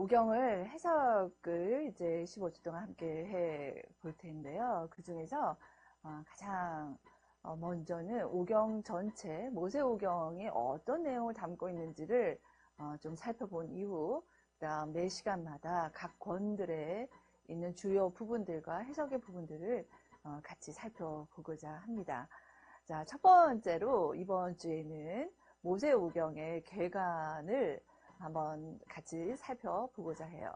오경을 해석을 이제 15주 동안 함께 해 볼 텐데요. 그 중에서 가장 먼저는 오경 전체, 모세오경이 어떤 내용을 담고 있는지를 좀 살펴본 이후, 그다음 매 시간마다 각 권들에 있는 주요 부분들과 해석의 부분들을 같이 살펴보고자 합니다. 자, 첫 번째로 이번 주에는 모세오경의 괴간을 한번 같이 살펴보고자 해요.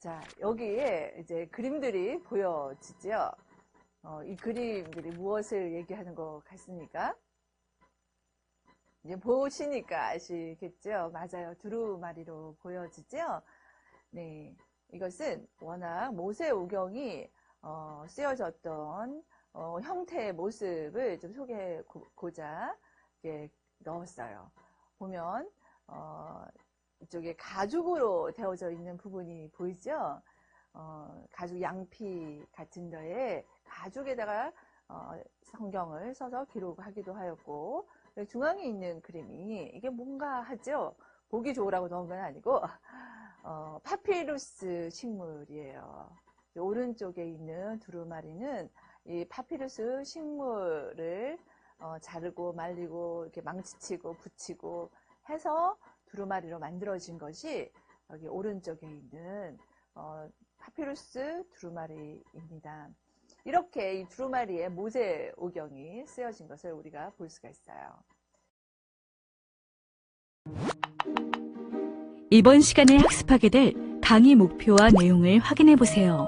자, 여기에 이제 그림들이 보여지죠? 이 그림들이 무엇을 얘기하는 것 같습니까? 이제 보시니까 아시겠죠? 맞아요. 두루마리로 보여지죠? 네. 이것은 워낙 모세오경이 쓰여졌던 형태의 모습을 좀 소개하고자 이렇게 넣었어요. 보면 이쪽에 가죽으로 되어져 있는 부분이 보이죠? 가죽 양피 같은 데에 가죽에다가 성경을 써서 기록하기도 하였고, 중앙에 있는 그림이 이게 뭔가 하죠? 보기 좋으라고 넣은 건 아니고 파피루스 식물이에요. 오른쪽에 있는 두루마리는 이 파피루스 식물을 자르고 말리고 이렇게 망치치고 붙이고 해서 두루마리로 만들어진 것이 여기 오른쪽에 있는 파피루스 두루마리입니다. 이렇게 이 두루마리에 모세오경이 쓰여진 것을 우리가 볼 수가 있어요. 이번 시간에 학습하게 될 강의 목표와 내용을 확인해 보세요.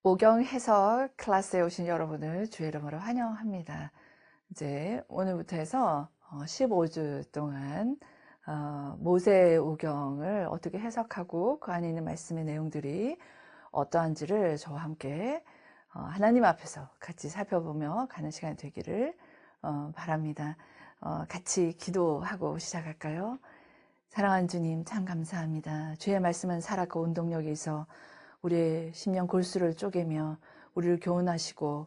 오경 해석 클래스에 오신 여러분을 주의 이름으로 환영합니다. 이제 오늘부터 해서 15주 동안 모세오경을 어떻게 해석하고 그 안에 있는 말씀의 내용들이 어떠한지를 저와 함께 하나님 앞에서 같이 살펴보며 가는 시간이 되기를 바랍니다. 같이 기도하고 시작할까요? 사랑하는 주님, 참 감사합니다. 주의 말씀은 살았고 운동력이 있어 우리의 심령 골수를 쪼개며 우리를 교훈하시고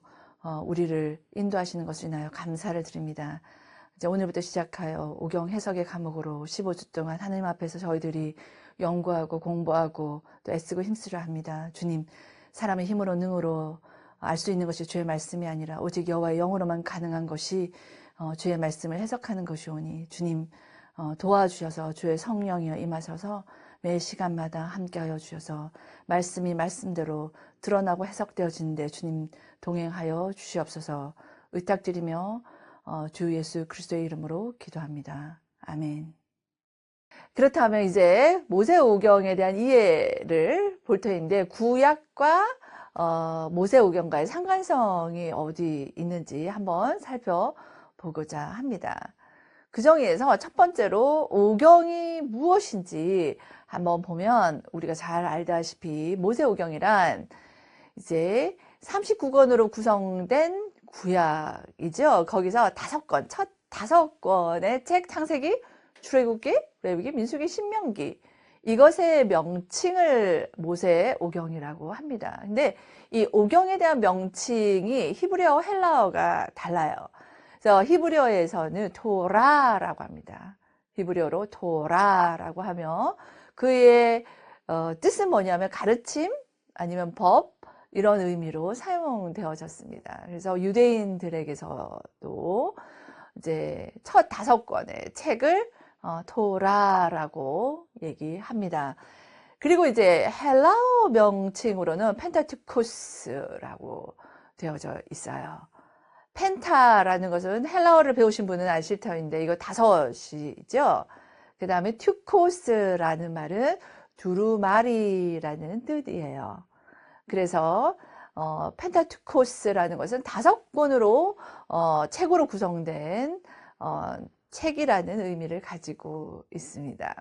우리를 인도하시는 것을 인하여 감사를 드립니다. 이제 오늘부터 시작하여 오경 해석의 과목으로 15주 동안 하나님 앞에서 저희들이 연구하고 공부하고 또 애쓰고 힘쓰려 합니다. 주님, 사람의 힘으로 능으로 알 수 있는 것이 주의 말씀이 아니라 오직 여호와의 영으로만 가능한 것이 주의 말씀을 해석하는 것이오니 주님 도와주셔서 주의 성령이여 임하셔서 매 시간마다 함께하여 주셔서 말씀이 말씀대로 드러나고 해석되어지는데 주님 동행하여 주시옵소서. 의탁드리며 주 예수 그리스도의 이름으로 기도합니다. 아멘. 그렇다면 이제 모세오경에 대한 이해를 볼 터인데 구약과 모세오경과의 상관성이 어디 있는지 한번 살펴보고자 합니다. 그 중에서 첫 번째로 오경이 무엇인지 한번 보면 우리가 잘 알다시피 모세오경이란 이제 39권으로 구성된 구약이죠. 거기서 5권, 첫 5권의 책 창세기, 출애굽기, 레위기, 민수기, 신명기 이것의 명칭을 모세오경이라고 합니다. 근데 이 오경에 대한 명칭이 히브리어와 헬라어가 달라요. 그래서 히브리어에서는 토라라고 합니다. 히브리어로 토라라고 하며 그의 뜻은 뭐냐면 가르침 아니면 법 이런 의미로 사용되어졌습니다. 그래서 유대인들에게서도 이제 첫 5권의 책을 토라라고 얘기합니다. 그리고 이제 헬라어 명칭으로는 펜타투코스라고 되어져 있어요. 펜타라는 것은 헬라어를 배우신 분은 아실 터인데 이거 5이죠. 그 다음에 튜코스라는 말은 두루마리라는 뜻이에요. 그래서 펜타투코스라는 것은 5권으로 책으로 구성된 책이라는 의미를 가지고 있습니다.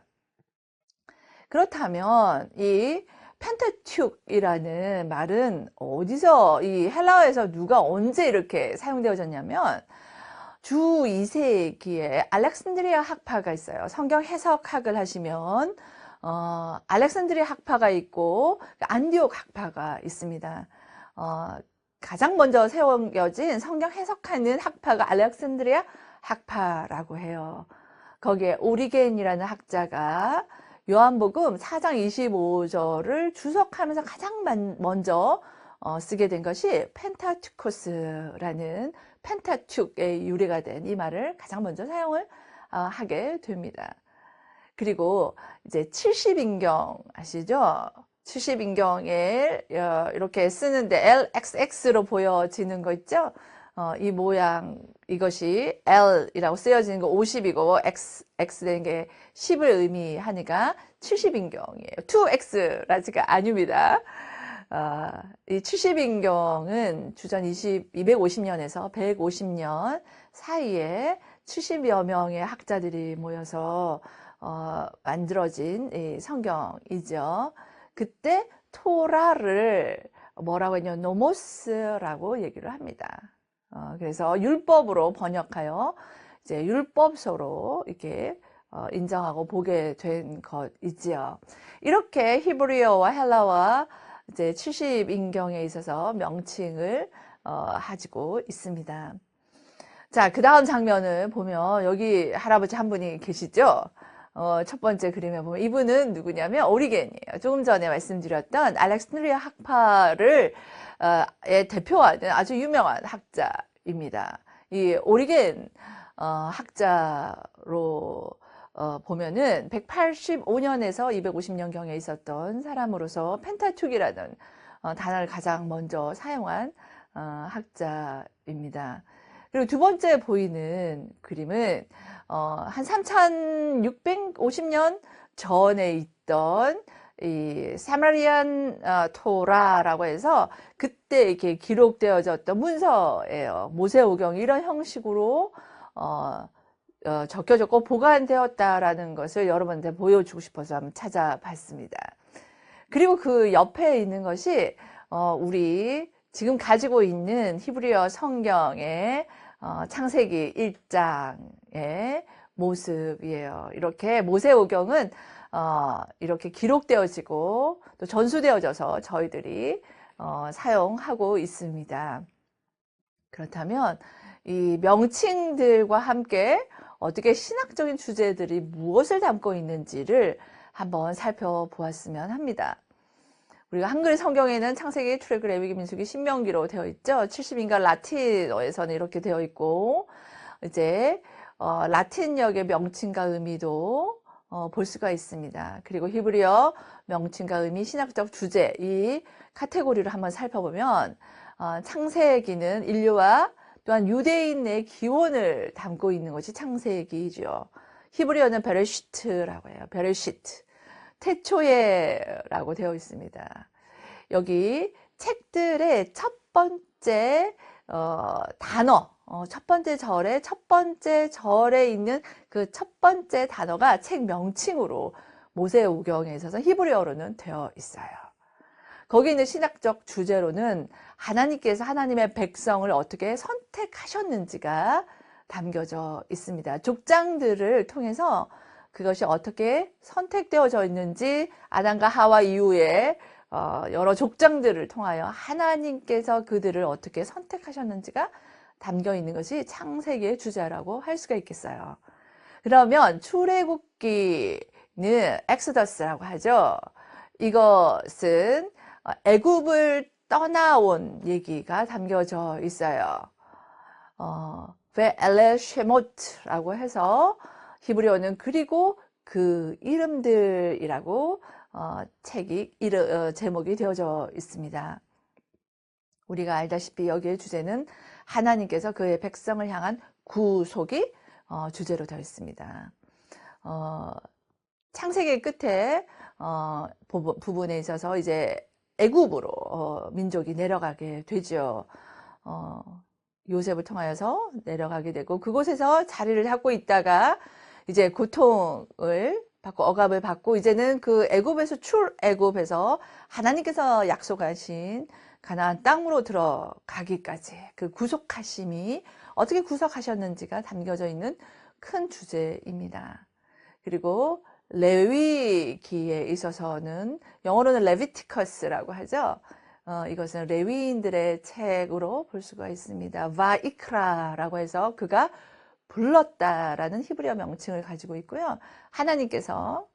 그렇다면 이 펜타투크이라는 말은 어디서 이 헬라어에서 누가 언제 이렇게 사용되어졌냐면 주 2세기에 알렉산드리아 학파가 있어요. 성경 해석학을 하시면 알렉산드리아 학파가 있고 안디옥 학파가 있습니다. 가장 먼저 세워진 성경 해석하는 학파가 알렉산드리아 학파라고 해요. 거기에 오리겐이라는 학자가 요한복음 4장 25절을 주석하면서 가장 먼저 쓰게 된 것이 펜타투코스라는 펜타툭의 유래가 된 이 말을 가장 먼저 사용을 하게 됩니다. 그리고 이제 70인경 아시죠? 70인경에 이렇게 쓰는데 LXX로 보여지는 거 있죠? 이 모양, 이것이 L이라고 쓰여지는 거 50이고 X 된 게 10을 의미하니까 70인경이에요. 2X라지가 아닙니다. 이 70인경은 주전 250년에서 150년 사이에 70여 명의 학자들이 모여서 만들어진 이 성경이죠. 그때 토라를 뭐라고 했냐, 노모스라고 얘기를 합니다. 그래서 율법으로 번역하여 이제 율법서로 이렇게 인정하고 보게 된 것이지요. 이렇게 히브리어와 헬라와 이제 70인경에 있어서 명칭을 가지고 있습니다. 자, 그 다음 장면을 보면 여기 할아버지 한 분이 계시죠? 첫 번째 그림에 보면 이분은 누구냐면 오리겐이에요. 조금 전에 말씀드렸던 알렉산드리아 학파를 대표하는 아주 유명한 학자입니다. 이 오리겐 학자로 보면은 185년에서 250년경에 있었던 사람으로서 펜타툭이라는 단어를 가장 먼저 사용한 학자입니다. 그리고 두 번째 보이는 그림은 한 3650년 전에 있던 이 사마리안 토라라고 해서 그때 이렇게 기록되어졌던 문서예요. 모세오경 이런 형식으로 적혀졌고 보관되었다라는 것을 여러분한테 보여주고 싶어서 한번 찾아봤습니다. 그리고 그 옆에 있는 것이 우리 지금 가지고 있는 히브리어 성경의 창세기 1장의 모습이에요. 이렇게 모세오경은 이렇게 기록되어지고 또 전수되어져서 저희들이 사용하고 있습니다. 그렇다면 이 명칭들과 함께 어떻게 신학적인 주제들이 무엇을 담고 있는지를 한번 살펴보았으면 합니다. 우리가 한글 성경에는 창세기, 출애굽, 레위기, 민수기, 신명기로 되어 있죠. 70인가 라틴어에서는 이렇게 되어 있고 이제 라틴역의 명칭과 의미도 볼 수가 있습니다. 그리고 히브리어 명칭과 의미, 신학적 주제 이 카테고리를 한번 살펴보면 창세기는 인류와 또한 유대인의 기원을 담고 있는 것이 창세기죠. 히브리어는 베레시트라고 해요. 베레시트. 태초에라고 되어 있습니다. 여기 책들의 첫 번째 단어, 첫 번째 절에 있는 그 첫 번째 단어가 책 명칭으로 모세오경에 있어서 히브리어로는 되어 있어요. 거기 있는 신학적 주제로는 하나님께서 하나님의 백성을 어떻게 선택하셨는지가 담겨져 있습니다. 족장들을 통해서 그것이 어떻게 선택되어져 있는지 아담과 하와 이후에 여러 족장들을 통하여 하나님께서 그들을 어떻게 선택하셨는지가 담겨 있는 것이 창세기의 주제라고 할 수가 있겠어요. 그러면 출애굽기는 엑소더스라고 하죠. 이것은 애굽을 떠나온 얘기가 담겨져 있어요. 베엘레 쉐모트라고 해서 히브리어는 그리고 그 이름들이라고 책이 제목이 되어져 있습니다. 우리가 알다시피 여기의 주제는 하나님께서 그의 백성을 향한 구속이 주제로 되어 있습니다. 창세기 끝에 부분에 있어서 이제 애굽으로 민족이 내려가게 되죠. 요셉을 통하여서 내려가게 되고 그곳에서 자리를 잡고 있다가 이제 고통을 받고 억압을 받고 이제는 그 애굽에서 출애굽해서 하나님께서 약속하신 가나안 땅으로 들어가기까지 그 구속하심이 어떻게 구속하셨는지가 담겨져 있는 큰 주제입니다. 그리고 레위기에 있어서는 영어로는 레비티커스라고 하죠. 이것은 레위인들의 책으로 볼 수가 있습니다. 바이크라라고 해서 그가 불렀다라는 히브리어 명칭을 가지고 있고요. 하나님께서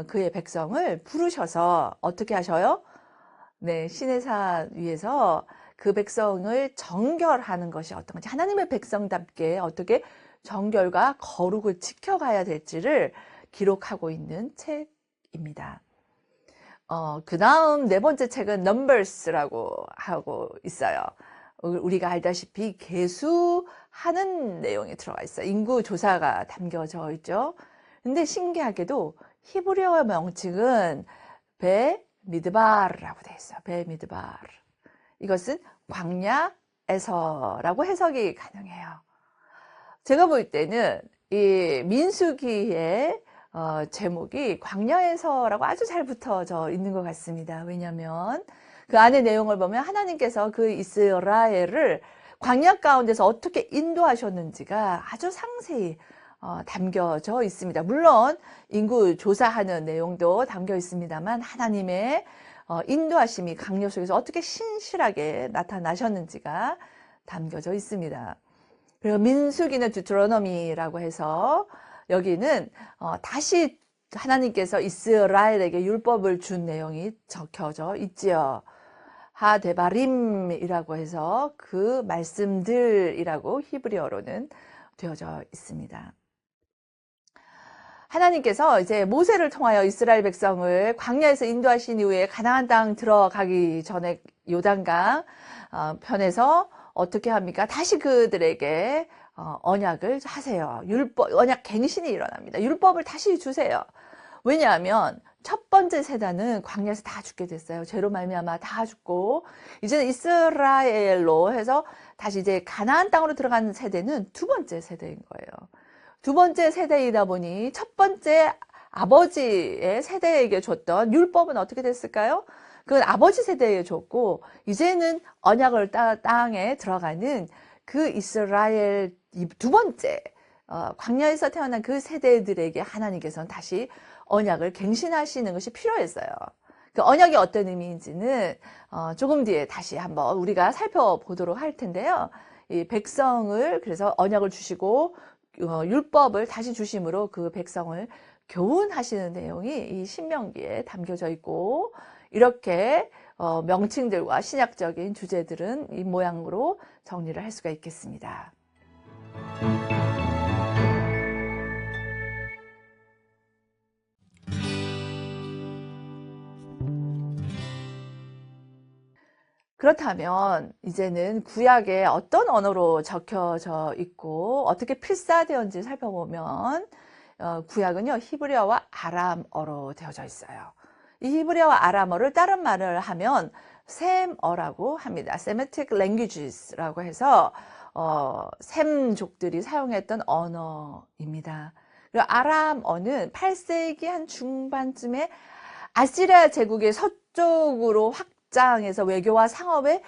그의 백성을 부르셔서 어떻게 하셔요? 네, 시내산 위에서 그 백성을 정결하는 것이 어떤 건지, 하나님의 백성답게 어떻게 정결과 거룩을 지켜가야 될지를 기록하고 있는 책입니다. 그 다음 네 번째 책은 Numbers라고 하고 있어요. 우리가 알다시피 계수하는 내용이 들어가 있어요. 인구 조사가 담겨져 있죠. 근데 신기하게도 히브리어 명칭은 베미드바르라고 되어 있어요. 베미드바르. 이것은 광야에서라고 해석이 가능해요. 제가 볼 때는 이 민수기의 제목이 광야에서라고 아주 잘 붙어져 있는 것 같습니다. 왜냐하면 그 안의 내용을 보면 하나님께서 그 이스라엘을 광야 가운데서 어떻게 인도하셨는지가 아주 상세히 담겨져 있습니다. 물론 인구 조사하는 내용도 담겨 있습니다만 하나님의 인도하심이 광야 속에서 어떻게 신실하게 나타나셨는지가 담겨져 있습니다. 그리고 민수기는 두트로노미라고 해서 여기는 다시 하나님께서 이스라엘에게 율법을 준 내용이 적혀져 있지요. 하데바림이라고 해서 그 말씀들이라고 히브리어로는 되어져 있습니다. 하나님께서 이제 모세를 통하여 이스라엘 백성을 광야에서 인도하신 이후에 가나안 땅 들어가기 전에 요단강 편에서 어떻게 합니까? 다시 그들에게 언약을 하세요. 언약 갱신이 일어납니다. 율법을 다시 주세요. 왜냐하면 첫 번째 세대는 광야에서 다 죽게 됐어요. 죄로 말미암아 다 죽고, 이제는 이스라엘로 해서 다시 이제 가나안 땅으로 들어가는 세대는 두 번째 세대인 거예요. 두 번째 세대이다 보니 첫 번째 아버지의 세대에게 줬던 율법은 어떻게 됐을까요? 그건 아버지 세대에 줬고, 이제는 언약을 땅에 들어가는 그 이스라엘 두 번째 광야에서 태어난 그 세대들에게 하나님께서는 다시 언약을 갱신하시는 것이 필요했어요. 그 언약이 어떤 의미인지는 조금 뒤에 다시 한번 우리가 살펴보도록 할 텐데요. 이 백성을 그래서 언약을 주시고 율법을 다시 주심으로 그 백성을 교훈하시는 내용이 이 신명기에 담겨져 있고, 이렇게 명칭들과 신약적인 주제들은 이 모양으로 정리를 할 수가 있겠습니다. 그렇다면 이제는 구약에 어떤 언어로 적혀져 있고 어떻게 필사되었는지 살펴보면, 구약은요 히브리어와 아람어로 되어져 있어요. 이 히브리어와 아람어를 다른 말을 하면 셈어라고 합니다. Semitic languages라고 해서 셈족들이 사용했던 언어입니다. 그리고 아람어는 8세기 한 중반쯤에 아시리아 제국의 서쪽으로 확장해서 외교와 상업의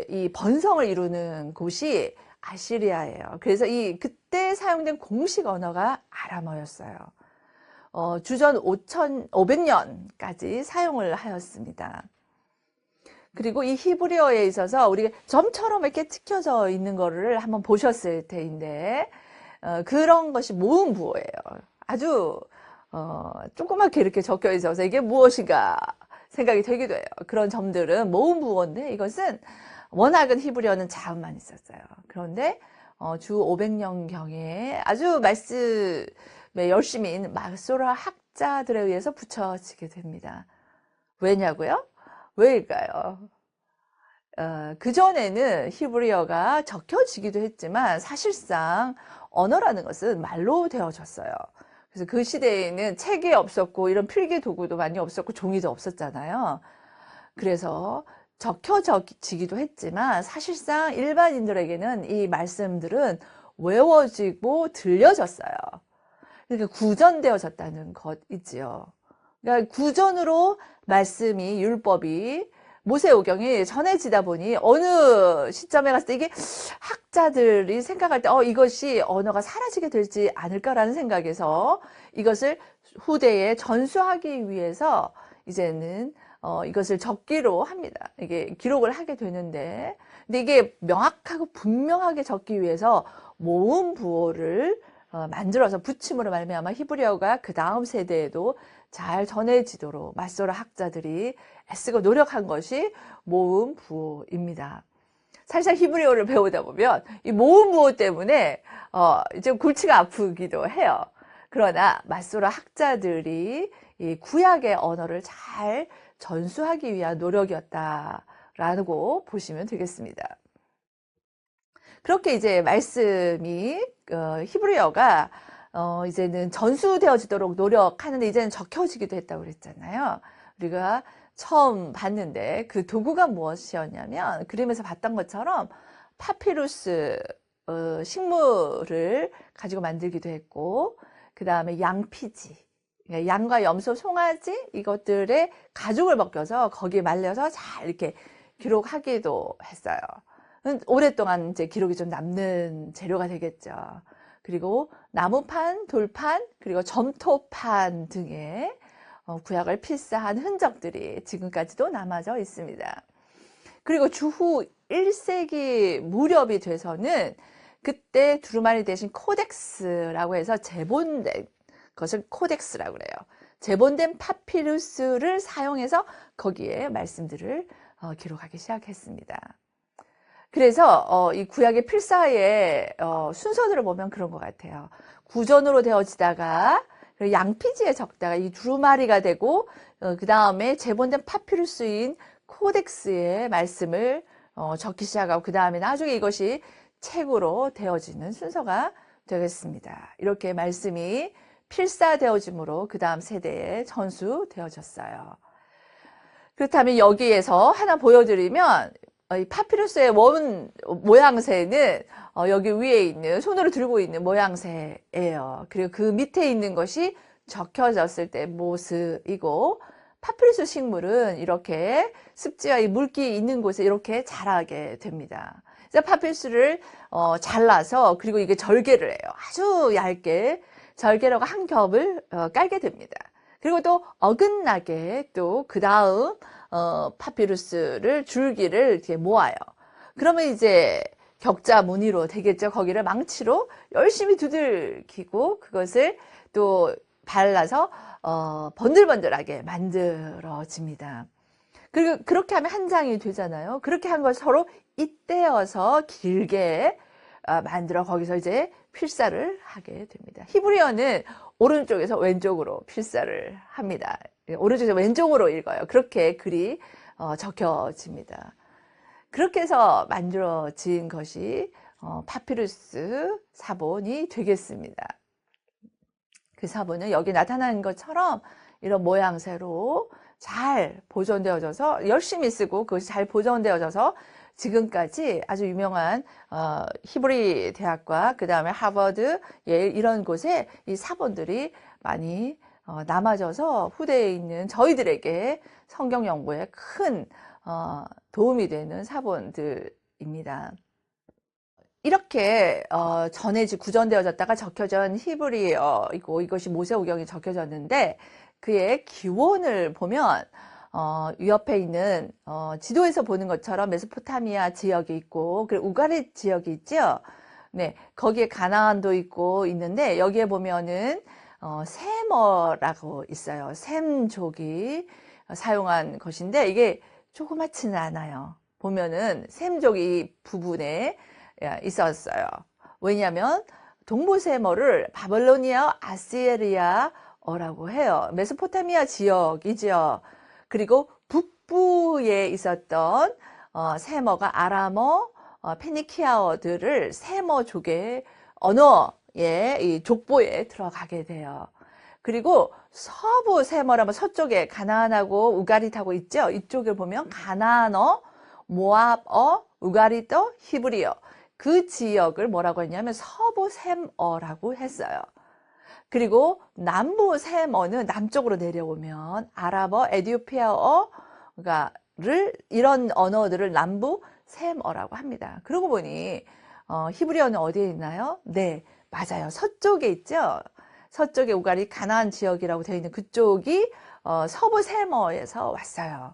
이 번성을 이루는 곳이 아시리아예요. 그래서 그때 사용된 공식 언어가 아람어였어요. 주전 500년까지 사용을 하였습니다. 그리고 이 히브리어에 있어서 우리가 점처럼 이렇게 찍혀져 있는 거를 한번 보셨을 테인데, 그런 것이 모음부호예요. 아주 조그맣게 이렇게 적혀 있어서 이게 무엇인가 생각이 되기도 해요. 그런 점들은 모음부호인데, 이것은 워낙은 히브리어는 자음만 있었어요. 그런데 주 500년경에 아주 말씀에 열심인 마소라 학자들에 의해서 붙여지게 됩니다. 왜냐고요? 왜일까요? 그전에는 히브리어가 적혀지기도 했지만 사실상 언어라는 것은 말로 되어졌어요. 그래서 그 시대에는 책이 없었고 이런 필기 도구도 많이 없었고 종이도 없었잖아요. 그래서 적혀지기도 했지만 사실상 일반인들에게는 이 말씀들은 외워지고 들려졌어요. 그러니까 구전되어졌다는 것이지요. 그러니까 구전으로 말씀이, 율법이, 모세오경이 전해지다 보니 어느 시점에 갔을 때 이게 학자들이 생각할 때 이것이 언어가 사라지게 되지 않을까라는 생각에서 이것을 후대에 전수하기 위해서 이제는 이것을 적기로 합니다. 이게 기록을 하게 되는데, 근데 이게 명확하고 분명하게 적기 위해서 모음 부호를 만들어서 붙임으로 말미암아 히브리어가 그 다음 세대에도 잘 전해지도록 마소라 학자들이 애쓰고 노력한 것이 모음 부호입니다. 살살 히브리어를 배우다 보면 이 모음 부호 때문에 좀 골치가 아프기도 해요. 그러나 마소라 학자들이 이 구약의 언어를 잘 전수하기 위한 노력이었다라고 보시면 되겠습니다. 그렇게 이제 말씀이 히브리어가 이제는 전수되어지도록 노력하는데 이제는 적혀지기도 했다고 그랬잖아요. 우리가 처음 봤는데 그 도구가 무엇이었냐면 그림에서 봤던 것처럼 파피루스 식물을 가지고 만들기도 했고, 그 다음에 양피지, 양과 염소, 송아지 이것들의 가죽을 벗겨서 거기에 말려서 잘 이렇게 기록하기도 했어요. 오랫동안 이제 기록이 좀 남는 재료가 되겠죠. 그리고 나무판, 돌판, 그리고 점토판 등의 구약을 필사한 흔적들이 지금까지도 남아져 있습니다. 그리고 주후 1세기 무렵이 돼서는 그때 두루마리 대신 코덱스라고 해서 제본된 것을 코덱스라고 그래요. 제본된 파피루스를 사용해서 거기에 말씀들을 기록하기 시작했습니다. 그래서 이 구약의 필사의 순서들을 보면 그런 것 같아요. 구전으로 되어지다가 양피지에 적다가 이 두루마리가 되고, 그 다음에 제본된 파피루스인 코덱스의 말씀을 적기 시작하고, 그 다음에 나중에 이것이 책으로 되어지는 순서가 되겠습니다. 이렇게 말씀이 필사되어짐으로 그 다음 세대에 전수되어졌어요. 그렇다면 여기에서 하나 보여드리면, 이 파피루스의 원 모양새는 여기 위에 있는 손으로 들고 있는 모양새예요. 그리고 그 밑에 있는 것이 적혀졌을 때 모습이고, 파피루스 식물은 이렇게 습지와 이 물기 있는 곳에 이렇게 자라게 됩니다. 그래서 파피루스를 잘라서, 그리고 이게 절개를 해요. 아주 얇게 절개로가 한 겹을 깔게 됩니다. 그리고 또 어긋나게 또 그 다음 파피루스를 줄기를 이렇게 모아요. 그러면 이제 격자 무늬로 되겠죠. 거기를 망치로 열심히 두들기고 그것을 또 발라서 번들번들하게 만들어집니다. 그리고 그렇게 하면 한 장이 되잖아요. 그렇게 한 걸 서로 잇대어서 길게 만들어 거기서 이제 필사를 하게 됩니다. 히브리어는 오른쪽에서 왼쪽으로 필사를 합니다. 오른쪽에서 왼쪽으로 읽어요. 그렇게 글이 적혀집니다. 그렇게 해서 만들어진 것이 파피루스 사본이 되겠습니다. 그 사본은 여기 나타나는 것처럼 이런 모양새로 잘 보존되어져서 열심히 쓰고 그것이 잘 보존되어져서 지금까지 아주 유명한 히브리 대학과 그 다음에 하버드, 예일 이런 곳에 이 사본들이 많이 남아져서 후대에 있는 저희들에게 성경 연구에 큰 도움이 되는 사본들입니다. 이렇게 구전되어졌다가 적혀진 히브리어이고 이것이 모세오경이 적혀졌는데 그의 기원을 보면 이 옆에 있는 지도에서 보는 것처럼 메소포타미아 지역이 있고 그리고 우가리 지역이 있죠. 네, 거기에 가나안도 있고 있는데 여기에 보면은 세머라고 있어요. 셈족이 사용한 것인데 이게 조그맣지는 않아요. 보면은 셈족이 부분에 있었어요. 왜냐하면 동부세머를 바벨로니아 아시리아어라고 해요. 메소포타미아 지역이죠. 그리고 북부에 있었던 세머가 아람어, 페니키아어들을 세머족의 언어의 이 족보에 들어가게 돼요. 그리고 서부 세머라면 서쪽에 가나안하고 우가릿하고 있죠. 이쪽을 보면 가나안어, 모압어, 우가릿어, 히브리어 그 지역을 뭐라고 했냐면 서부 셈어라고 했어요. 그리고 남부 셈어는 남쪽으로 내려오면 아랍어, 에티오피아어를 이런 언어들을 남부 셈어라고 합니다. 그러고 보니 히브리어는 어디에 있나요? 네, 맞아요. 서쪽에 있죠. 서쪽의 우갈이 가나안 지역이라고 되어 있는 그쪽이 서부 세머에서 왔어요.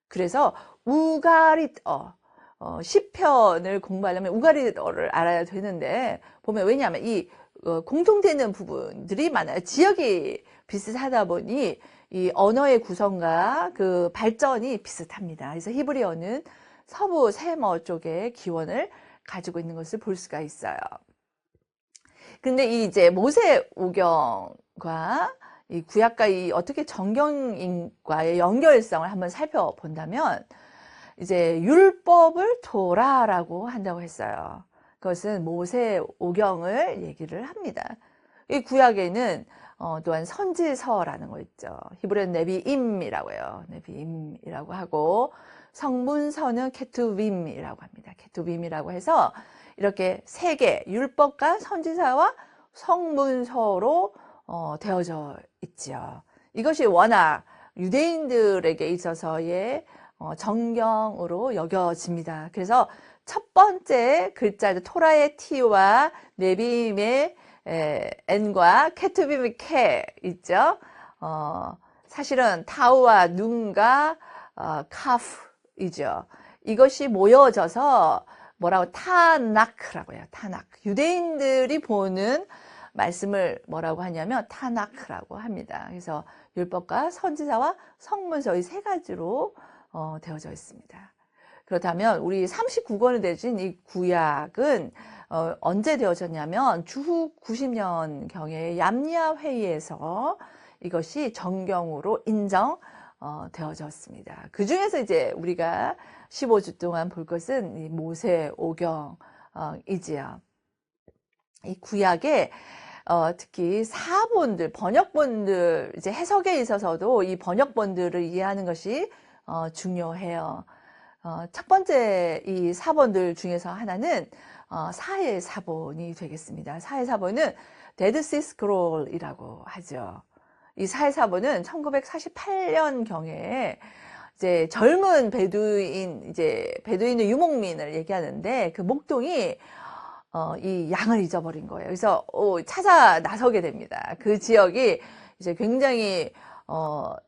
그래서 우가리어, 시편을 공부하려면 우가리어를 알아야 되는데, 보면 왜냐하면 이 공통되는 부분들이 많아요. 지역이 비슷하다 보니 이 언어의 구성과 그 발전이 비슷합니다. 그래서 히브리어는 서부 세머 쪽의 기원을 가지고 있는 것을 볼 수가 있어요. 근데 이 이제 모세오경과 이 구약과 이 어떻게 정경과의 연결성을 한번 살펴본다면, 이제 율법을 토라라고 한다고 했어요. 그것은 모세오경을 얘기를 합니다. 이 구약에는 또한 선지서라는 거 있죠. 히브리어는 네비임이라고 해요. 네비임이라고 하고, 성문서는 케투빔이라고 합니다. 케투빔이라고 해서 이렇게 세 개, 율법과 선지서와 성문서로 되어져 있지요. 이것이 워낙 유대인들에게 있어서의 정경으로 여겨집니다. 그래서 첫 번째 글자, 토라의 T와 네비임의 N과 케투빔의 K 있죠. 사실은 타우와 눈과 카프이죠. 이것이 모여져서 뭐라고 타나크라고 해요. 타나크. 유대인들이 보는 말씀을 뭐라고 하냐면 타나크라고 합니다. 그래서 율법과 선지서와 성문서 이 세 가지로 되어져 있습니다. 그렇다면 우리 39권이 되어진 이 구약은 언제 되어졌냐면 주후 90년경에 얌리아 회의에서 이것이 정경으로 인정되어졌습니다. 그 중에서 이제 우리가 15주 동안 볼 것은 이 모세오경이지요. 이 구약에 특히 사본들, 번역본들, 이제 해석에 있어서도 이 번역본들을 이해하는 것이 중요해요. 첫 번째 이 사본들 중에서 하나는 사해 사본이 되겠습니다. 사해 사본은 데드시 스크롤이라고 하죠. 이 사해 사본은 1948년 경에 이제 젊은 베두인의 유목민을 얘기하는데, 그 목동이 이 양을 잊어버린 거예요. 그래서 찾아 나서게 됩니다. 그 지역이 이제 굉장히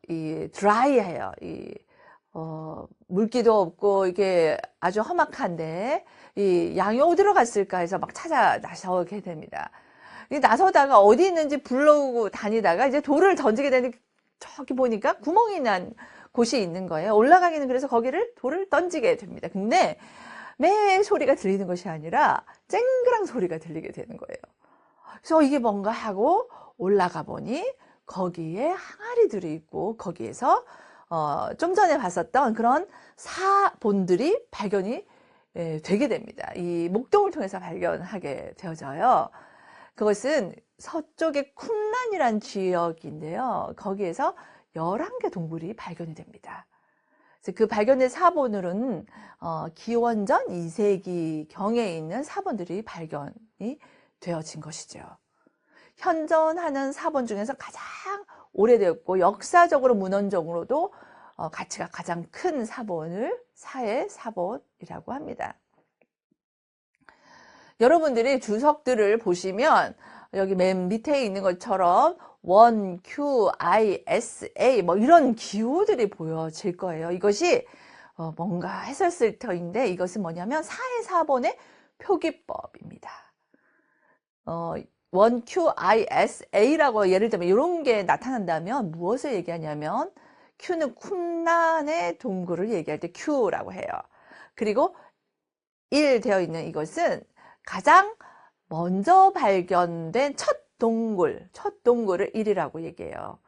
이 드라이해요. 물기도 없고 이게 아주 험악한데 이 양이 어디로 갔을까 해서 막 찾아 나서게 됩니다. 나서다가 어디 있는지 불러오고 다니다가 이제 돌을 던지게 되는데, 저기 보니까 구멍이 난 곳이 있는 거예요. 올라가기는 그래서 거기를 돌을 던지게 됩니다. 근데 매 소리가 들리는 것이 아니라 쨍그랑 소리가 들리게 되는 거예요. 그래서 이게 뭔가 하고 올라가 보니 거기에 항아리들이 있고, 거기에서 좀 전에 봤었던 그런 사본들이 발견이 되게 됩니다. 이 목동을 통해서 발견하게 되어져요. 그것은 서쪽의 쿰란이라는 지역인데요. 거기에서 11개 동굴이 발견이 됩니다. 그래서 그 발견된 사본들은 기원전 2세기 경에 있는 사본들이 발견이 되어진 것이죠. 현존하는 사본 중에서 가장 오래되었고 역사적으로 문헌적으로도 가치가 가장 큰 사본을 사해 사본이라고 합니다. 여러분들이 주석들을 보시면 여기 맨 밑에 있는 것처럼 원, Q, I, S, A 뭐 이런 기호들이 보여질 거예요. 이것이 뭔가 했었을 터인데, 이것은 뭐냐면 사해사본의 표기법입니다. 원, Q, I, S, A라고 예를 들면 이런 게 나타난다면 무엇을 얘기하냐면, Q는 쿰란의 동굴을 얘기할 때 Q라고 해요. 그리고 1 되어 있는 이것은 가장 먼저 발견된 첫 동굴을 1이라고 얘기해요.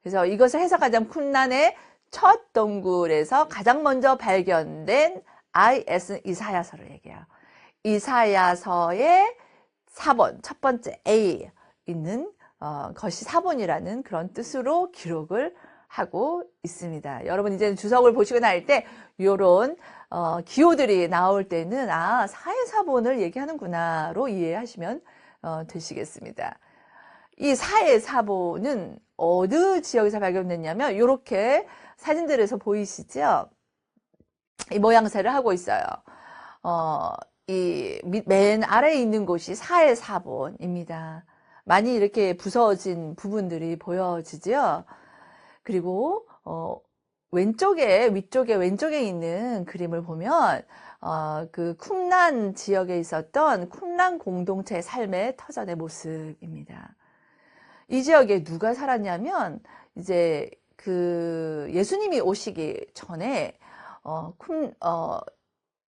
그래서 이것을 해석하자면 쿰란의 첫 동굴에서 가장 먼저 발견된 IS는 이사야서를 얘기해요. 이사야서의 사본, 첫 번째 A 있는 것이 사본이라는 그런 뜻으로 기록을 하고 있습니다. 여러분 이제는 주석을 보시고 날 때 이런 기호들이 나올 때는 사해사본을 얘기하는구나로 이해하시면 되시겠습니다. 이 사해사본은 어느 지역에서 발견됐냐면 이렇게 사진들에서 보이시죠? 이 모양새를 하고 있어요. 이 맨 아래에 있는 곳이 사해사본입니다. 많이 이렇게 부서진 부분들이 보여지죠. 그리고 왼쪽에 위쪽에 왼쪽에 있는 그림을 보면 그 쿰란 지역에 있었던 쿰란 공동체 삶의 터전의 모습입니다. 이 지역에 누가 살았냐면 이제 그 예수님이 오시기 전에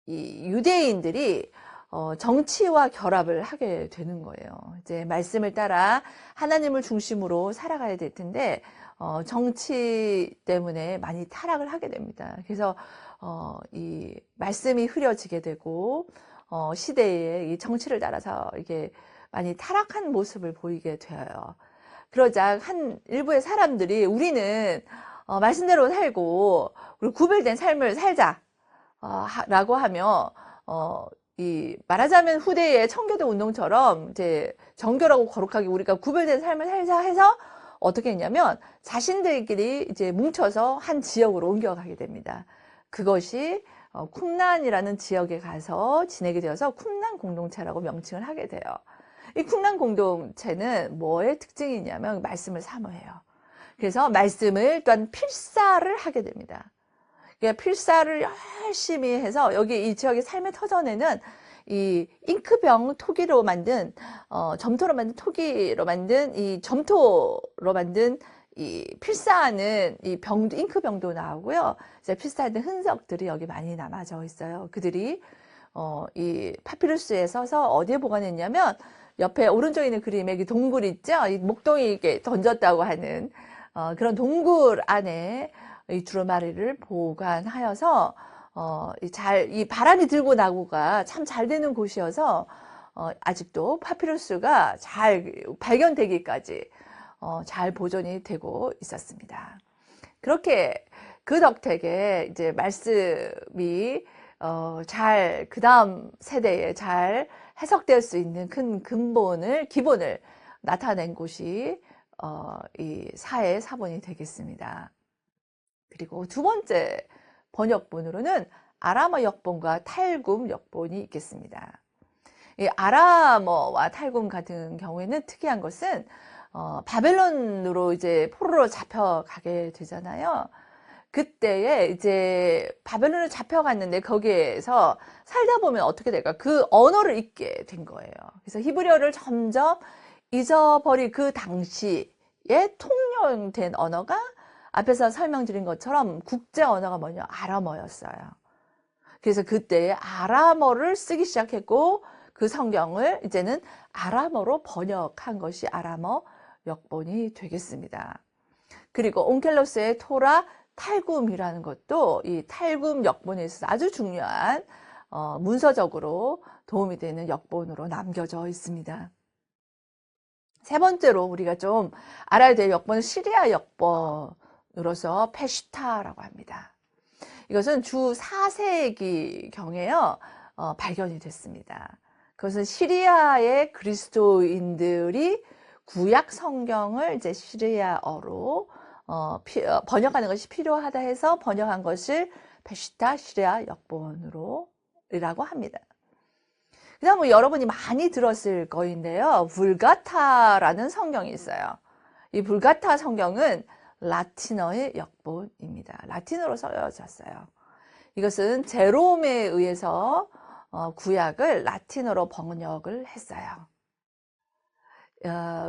이 유대인들이 정치와 결합을 하게 되는 거예요. 이제 말씀을 따라 하나님을 중심으로 살아가야 될 텐데 정치 때문에 많이 타락을 하게 됩니다. 그래서 이 말씀이 흐려지게 되고 시대의 이 정치를 따라서 이게 많이 타락한 모습을 보이게 되어요. 그러자 한 일부의 사람들이 우리는 말씀대로 살고 우리 구별된 삶을 살자 라고 하며 이 말하자면 후대의 청교도 운동처럼 이제 정결하고 거룩하게 우리가 구별된 삶을 살자 해서 어떻게 했냐면 자신들끼리 이제 뭉쳐서 한 지역으로 옮겨가게 됩니다. 그것이 쿰란이라는 지역에 가서 지내게 되어서 쿰란 공동체라고 명칭을 하게 돼요. 이 쿰란 공동체는 뭐의 특징이 있냐면 말씀을 사모해요. 그래서 말씀을 또한 필사를 하게 됩니다. 그러니까 필사를 열심히 해서 여기 이 지역의 삶의 터전에는 이 잉크병 토기로 만든 점토로 만든 토기로 만든 이 점토로 만든 이 필사하는 이 병도 잉크병도 나오고요. 이제 필사하는 흔적들이 여기 많이 남아져 있어요. 그들이 이 파피루스에 서서 어디에 보관했냐면 옆에 오른쪽에 있는 그림에 이 동굴 있죠? 이 목동이 이렇게 던졌다고 하는 그런 동굴 안에 이 두루마리를 보관하여서 이 바람이 들고 나고가 참 잘 되는 곳이어서 아직도 파피루스가 잘 발견되기까지 잘 보존이 되고 있었습니다. 그렇게 그 덕택에 이제 말씀이 잘 그 다음 세대에 잘 해석될 수 있는 큰 기본을 나타낸 곳이 이 사의 사본이 되겠습니다. 그리고 두 번째 번역본으로는 아람어 역본과 탈굼 역본이 있겠습니다. 이 아람어와 탈굼 같은 경우에는 특이한 것은 바벨론으로 이제 포로로 잡혀가게 되잖아요. 그때에 이제 바벨론으로 잡혀갔는데 거기에서 살다 보면 어떻게 될까? 그 언어를 잊게 된 거예요. 그래서 히브리어를 점점 잊어버린 그 당시에 통용된 언어가 앞에서 설명드린 것처럼 국제 언어가 뭐냐? 아람어였어요. 그래서 그때 아람어를 쓰기 시작했고 그 성경을 이제는 아람어로 번역한 것이 아람어 역본이 되겠습니다. 그리고 온켈로스의 토라 탈굼이라는 것도 이 탈굼 역본에 있어서 아주 중요한 문서적으로 도움이 되는 역본으로 남겨져 있습니다. 세 번째로 우리가 좀 알아야 될 역본은 시리아 역본으로서 페시타라고 합니다. 이것은 주 4세기 경에요 발견이 됐습니다. 그것은 시리아의 그리스도인들이 구약 성경을 이제 시리아어로 번역하는 것이 필요하다 해서 번역한 것을 페시타 시리아 역본으로라고 합니다. 그 다음 여러분이 많이 들었을 거인데요. 불가타라는 성경이 있어요. 이 불가타 성경은 라틴어의 역본입니다. 라틴어로 써졌어요. 이것은 제롬에 의해서 구약을 라틴어로 번역을 했어요.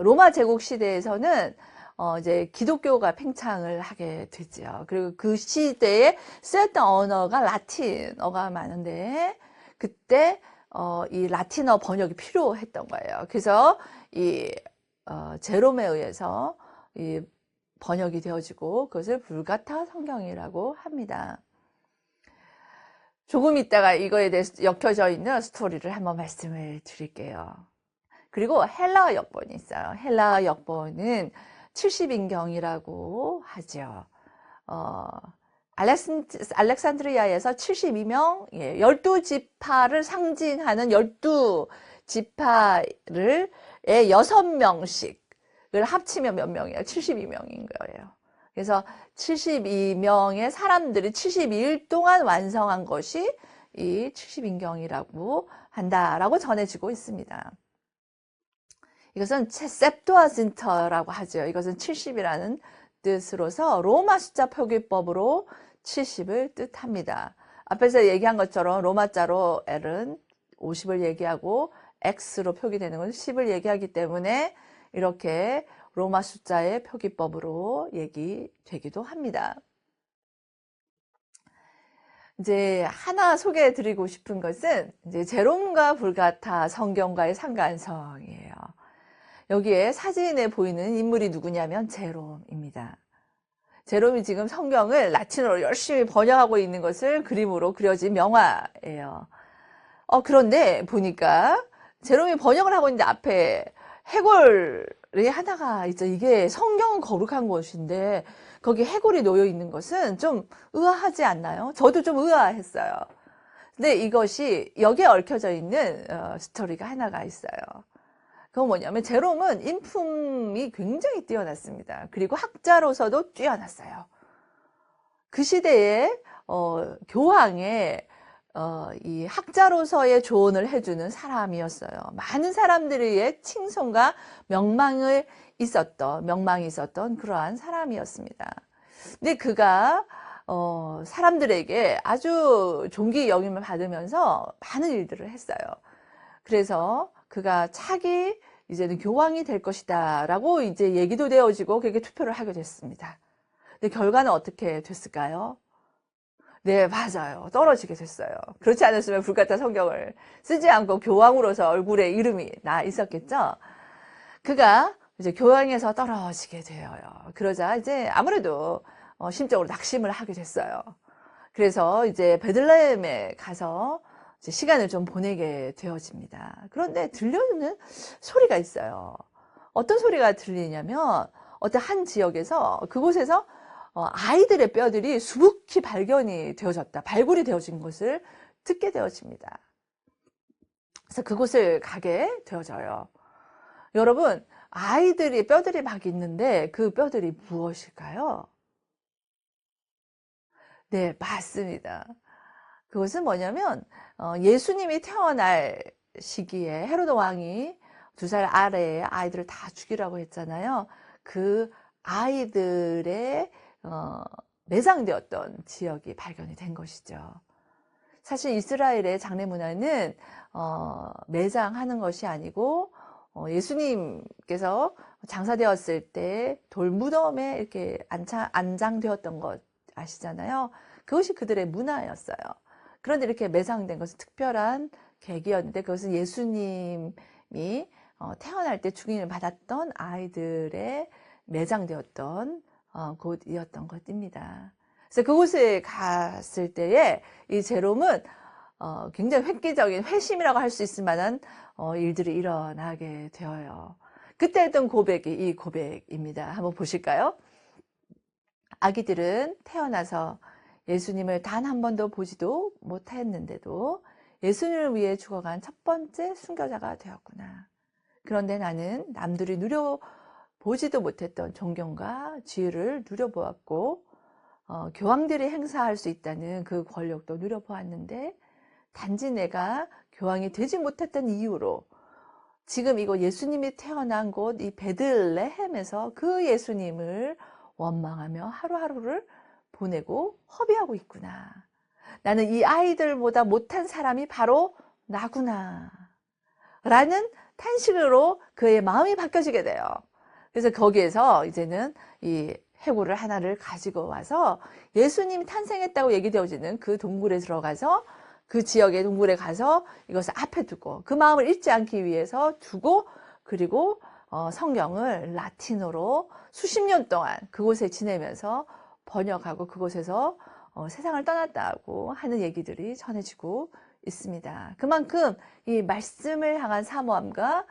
로마 제국 시대에서는 이제 기독교가 팽창을 하게 되죠. 그리고 그 시대에 쓰였던 언어가 라틴어가 많은데 그때 이 라틴어 번역이 필요했던 거예요. 그래서 이 제롬에 의해서 이 번역이 되어지고 그것을 불가타 성경이라고 합니다. 조금 있다가 이거에 대해서 엮여져 있는 스토리를 한번 말씀을 드릴게요. 그리고 헬라어 역본이 있어요. 헬라어 역본은 70인경이라고 하죠. 알렉산드리아에서 72명, 12지파를 상징하는 12지파를 6명씩을 합치면 몇 명이에요? 72명인 거예요. 그래서 72명의 사람들이 72일 동안 완성한 것이 이 70인경이라고 한다라고 전해지고 있습니다. 이것은 셉투아진트라고 하죠. 이것은 70이라는 뜻으로서 로마 숫자 표기법으로 70을 뜻합니다. 앞에서 얘기한 것처럼 로마자로 L은 50을 얘기하고 X로 표기되는 것은 10을 얘기하기 때문에 이렇게 로마 숫자의 표기법으로 얘기되기도 합니다. 이제 하나 소개해 드리고 싶은 것은 이제 제롬과 불가타 성경과의 상관성이에요. 여기에 사진에 보이는 인물이 누구냐면 제롬입니다. 제롬이 지금 성경을 라틴어로 열심히 번역하고 있는 것을 그림으로 그려진 명화예요. 그런데 보니까 제롬이 번역을 하고 있는데 앞에 해골이 하나가 있죠. 이게 성경은 거룩한 곳인데 거기 해골이 놓여 있는 것은 좀 의아하지 않나요? 저도 좀 의아했어요. 근데 이것이 여기에 얽혀져 있는 스토리가 하나가 있어요. 그건 뭐냐면 제롬은 인품이 굉장히 뛰어났습니다. 그리고 학자로서도 뛰어났어요. 그 시대에 교황의 이 학자로서의 조언을 해주는 사람이었어요. 많은 사람들의 칭송과 명망이 있었던 그러한 사람이었습니다. 근데 그가 사람들에게 아주 존귀 여김을 받으면서 많은 일들을 했어요. 그래서 그가 차기 이제는 교황이 될 것이다 라고 이제 얘기도 되어지고 그렇게 투표를 하게 됐습니다. 근데 결과는 어떻게 됐을까요? 네, 맞아요. 떨어지게 됐어요. 그렇지 않았으면 불같은 성경을 쓰지 않고 교황으로서 얼굴에 이름이 나 있었겠죠? 그가 이제 교황에서 떨어지게 되어요. 그러자 이제 아무래도 심적으로 낙심을 하게 됐어요. 그래서 이제 베들레헴에 가서 이제 시간을 좀 보내게 되어집니다. 그런데 들려오는 소리가 있어요. 어떤 소리가 들리냐면 어떤 한 지역에서 그곳에서 아이들의 뼈들이 수북히 발굴이 되어진 것을 듣게 되어집니다. 그래서 그곳을 가게 되어져요. 여러분, 아이들의 뼈들이 막 있는데 그 뼈들이 무엇일까요? 네, 맞습니다. 그것은 뭐냐면 예수님이 태어날 시기에 헤로드 왕이 2살 아래의 아이들을 다 죽이라고 했잖아요. 그 아이들의 매장되었던 지역이 발견이 된 것이죠. 사실 이스라엘의 장례 문화는 매장하는 것이 아니고 예수님께서 장사되었을 때 돌무덤에 이렇게 안장되었던 것 아시잖아요. 그것이 그들의 문화였어요. 그런데 이렇게 매장된 것은 특별한 계기였는데 그것은 예수님이 태어날 때 죽임을 받았던 아이들의 매장되었던 곳이었던 것입니다. 그래서 그곳에 갔을 때에 이 제롬은 굉장히 획기적인 회심이라고 할 수 있을 만한 일들이 일어나게 되어요. 그때 했던 고백이 이 고백입니다. 한번 보실까요? 아기들은 태어나서 예수님을 단 한 번도 보지도 못했는데도 예수님을 위해 죽어간 첫 번째 순교자가 되었구나. 그런데 나는 남들이 누려보지도 못했던 존경과 지혜를 누려보았고 교황들이 행사할 수 있다는 그 권력도 누려보았는데 단지 내가 교황이 되지 못했던 이유로 지금 이곳 예수님이 태어난 곳 이 베들레헴에서 그 예수님을 원망하며 하루하루를 보내고 허비하고 있구나. 나는 이 아이들보다 못한 사람이 바로 나구나. 라는 탄식으로 그의 마음이 바뀌어지게 돼요. 그래서 거기에서 이제는 이 해골을 하나를 가지고 와서 예수님이 탄생했다고 얘기되어지는 그 동굴에 들어가서 그 지역의 동굴에 가서 이것을 앞에 두고 그 마음을 잊지 않기 위해서 두고 그리고 성경을 라틴어로 수십 년 동안 그곳에 지내면서 번역하고 그곳에서 세상을 떠났다고 하는 얘기들이 전해지고 있습니다. 그만큼 이 말씀을 향한 사모함과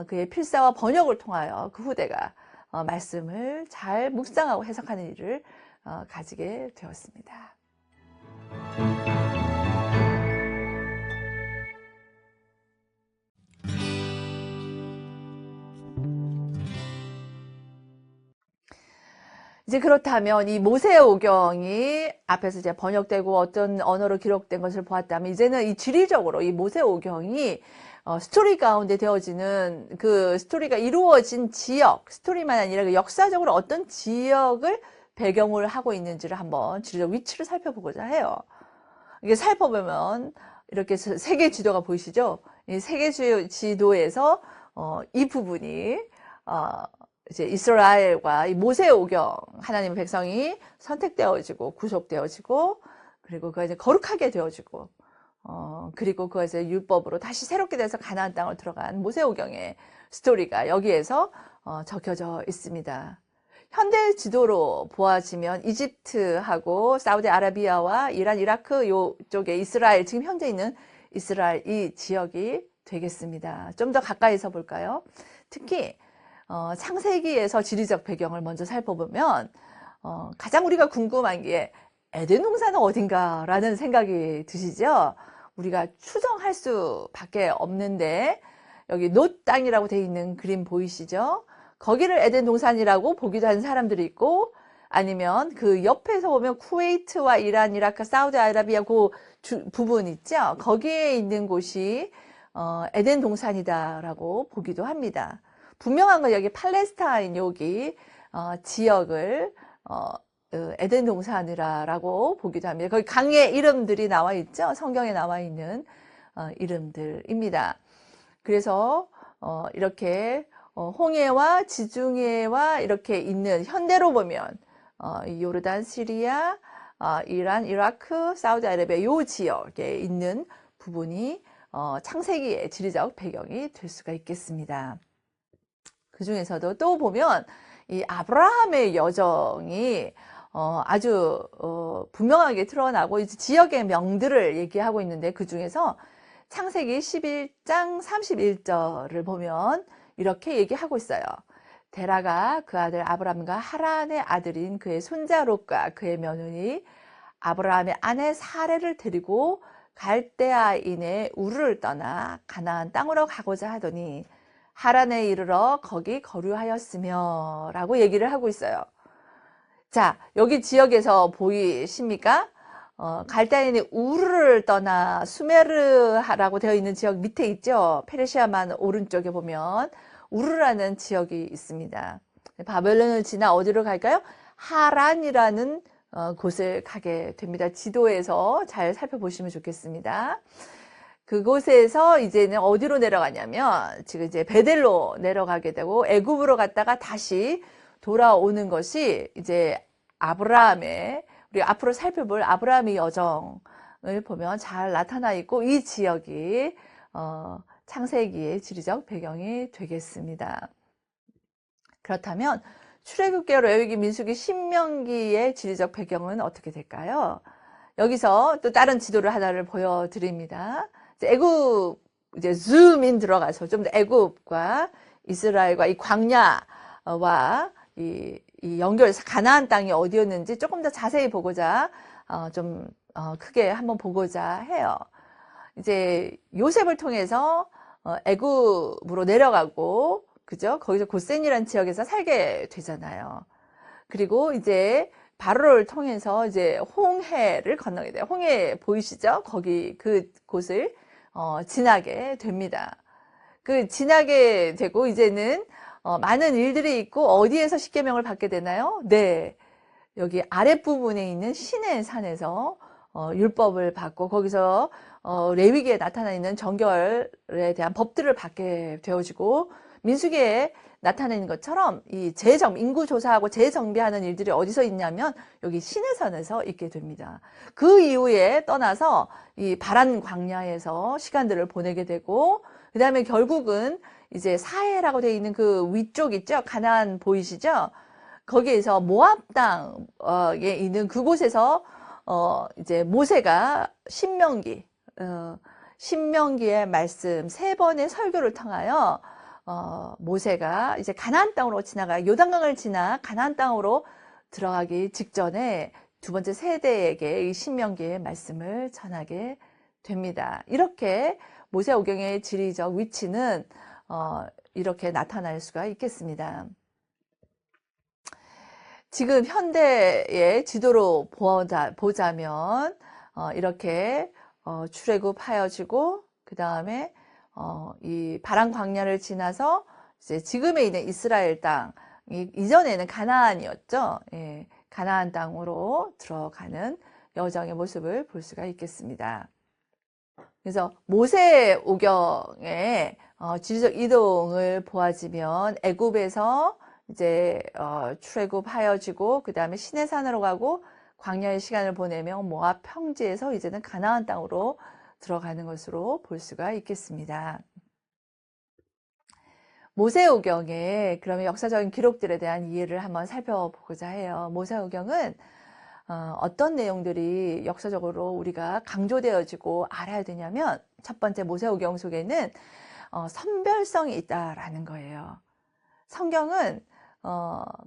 그의 필사와 번역을 통하여 그 후대가 말씀을 잘 묵상하고 해석하는 일을 가지게 되었습니다. 이제 그렇다면 이 모세오경이 앞에서 이제 번역되고 어떤 언어로 기록된 것을 보았다면 이제는 이 지리적으로 이 모세오경이 스토리 가운데 되어지는 그 스토리가 이루어진 지역, 스토리만 아니라 그 역사적으로 어떤 지역을 배경을 하고 있는지를 한번 지리적 위치를 살펴보고자 해요. 이게 살펴보면 이렇게 세계 지도가 보이시죠? 이 세계 지도에서 이 부분이 이제 이스라엘과 이 모세오경 하나님의 백성이 선택되어지고 구속되어지고 그리고 그가 이제 거룩하게 되어지고 그리고 그가 이제 율법으로 다시 새롭게 돼서 가나안 땅을 들어간 모세오경의 스토리가 여기에서 적혀져 있습니다. 현대 지도로 보아지면 이집트하고 사우디아라비아와 이란, 이라크 요쪽에 이스라엘, 지금 현재 있는 이스라엘 이 지역이 되겠습니다. 좀 더 가까이서 볼까요? 특히 창세기에서 지리적 배경을 먼저 살펴보면 가장 우리가 궁금한 게 에덴 동산은 어딘가라는 생각이 드시죠? 우리가 추정할 수밖에 없는데 여기 놋 땅이라고 되어 있는 그림 보이시죠? 거기를 에덴 동산이라고 보기도 하는 사람들이 있고 아니면 그 옆에서 보면 쿠웨이트와 이란, 이라크, 사우디아라비아 그 부분 있죠? 거기에 있는 곳이 에덴 동산이다라고 보기도 합니다. 분명한 건 여기 팔레스타인 여기 지역을 에덴 동산이라고 보기도 합니다. 거기 강의 이름들이 나와 있죠? 성경에 나와 있는 이름들입니다. 그래서 이렇게 홍해와 지중해와 이렇게 있는 현대로 보면 요르단, 시리아, 이란, 이라크, 사우디아라비아 이 지역에 있는 부분이 창세기의 지리적 배경이 될 수가 있겠습니다. 그 중에서도 또 보면 이 아브라함의 여정이 아주 분명하게 드러나고 이제 지역의 명들을 얘기하고 있는데 그 중에서 창세기 11장 31절을 보면 이렇게 얘기하고 있어요. 데라가 그 아들 아브람과 하란의 아들인 그의 손자 롯과 그의 며느리 아브라함의 아내 사레를 데리고 갈대아인의 우르를 떠나 가나안 땅으로 가고자 하더니 하란에 이르러 거기 거류하였으며 라고 얘기를 하고 있어요. 자, 여기 지역에서 보이십니까? 갈대아인의 우르를 떠나 수메르라고 되어 있는 지역 밑에 있죠. 페르시아만 오른쪽에 보면 우르라는 지역이 있습니다. 바벨론을 지나 어디로 갈까요? 하란이라는 곳을 가게 됩니다. 지도에서 잘 살펴보시면 좋겠습니다. 그곳에서 이제는 어디로 내려가냐면 지금 이제 베델로 내려가게 되고 애굽으로 갔다가 다시 돌아오는 것이 이제 아브라함의 우리 앞으로 살펴볼 아브라함의 여정을 보면 잘 나타나 있고 이 지역이 창세기의 지리적 배경이 되겠습니다. 그렇다면 출애굽기와 레위기, 민수기, 신명기의 지리적 배경은 어떻게 될까요? 여기서 또 다른 지도를 하나를 보여드립니다. 애굽 이제 줌인 들어가서 좀 더 애굽과 이스라엘과 이 광야와 이 연결해서 가나안 땅이 어디였는지 조금 더 자세히 보고자 좀 크게 한번 보고자 해요. 이제 요셉을 통해서 애굽으로 내려가고 그죠? 거기서 고센이라는 지역에서 살게 되잖아요. 그리고 이제 바로를 통해서 이제 홍해를 건너게 돼요. 홍해 보이시죠? 거기 그 곳을 지나게 됩니다. 그 지나게 되고 이제는 많은 일들이 있고 어디에서 십계명을 받게 되나요? 네, 여기 아랫부분에 있는 시내 산에서 율법을 받고 거기서 레위기에 나타나 있는 정결에 대한 법들을 받게 되어지고 민수기에 나타내는 것처럼 이 인구 조사하고 재정비하는 일들이 어디서 있냐면 여기 시내산에서 있게 됩니다. 그 이후에 떠나서 이 바란 광야에서 시간들을 보내게 되고 그 다음에 결국은 이제 사해라고 되어 있는 그 위쪽 있죠? 가나안 보이시죠? 거기에서 모압 땅에 있는 그곳에서 이제 모세가 신명기의 말씀 3번의 설교를 통하여 모세가 이제 가나안 땅으로 요단강을 지나 가나안 땅으로 들어가기 직전에 두 번째 세대에게 이 신명기의 말씀을 전하게 됩니다. 이렇게 모세오경의 지리적 위치는 이렇게 나타날 수가 있겠습니다. 지금 현대의 지도로 보자면 이렇게 출애굽하여지고 그 다음에 이 바람 광야를 지나서 이제 지금에 있는 이스라엘 땅, 이전에는 가나안이었죠. 예, 가나안 땅으로 들어가는 여정의 모습을 볼 수가 있겠습니다. 그래서 모세오경의 지리적 이동을 보아지면 애굽에서 이제 출애굽하여지고 그 다음에 시내산으로 가고 광야의 시간을 보내며 모압 평지에서 이제는 가나안 땅으로 들어가는 것으로 볼 수가 있겠습니다. 모세오경의 그러면 역사적인 기록들에 대한 이해를 한번 살펴보고자 해요. 모세오경은 어떤 내용들이 역사적으로 우리가 강조되어지고 알아야 되냐면 첫 번째 모세오경 속에는 선별성이 있다라는 거예요. 성경은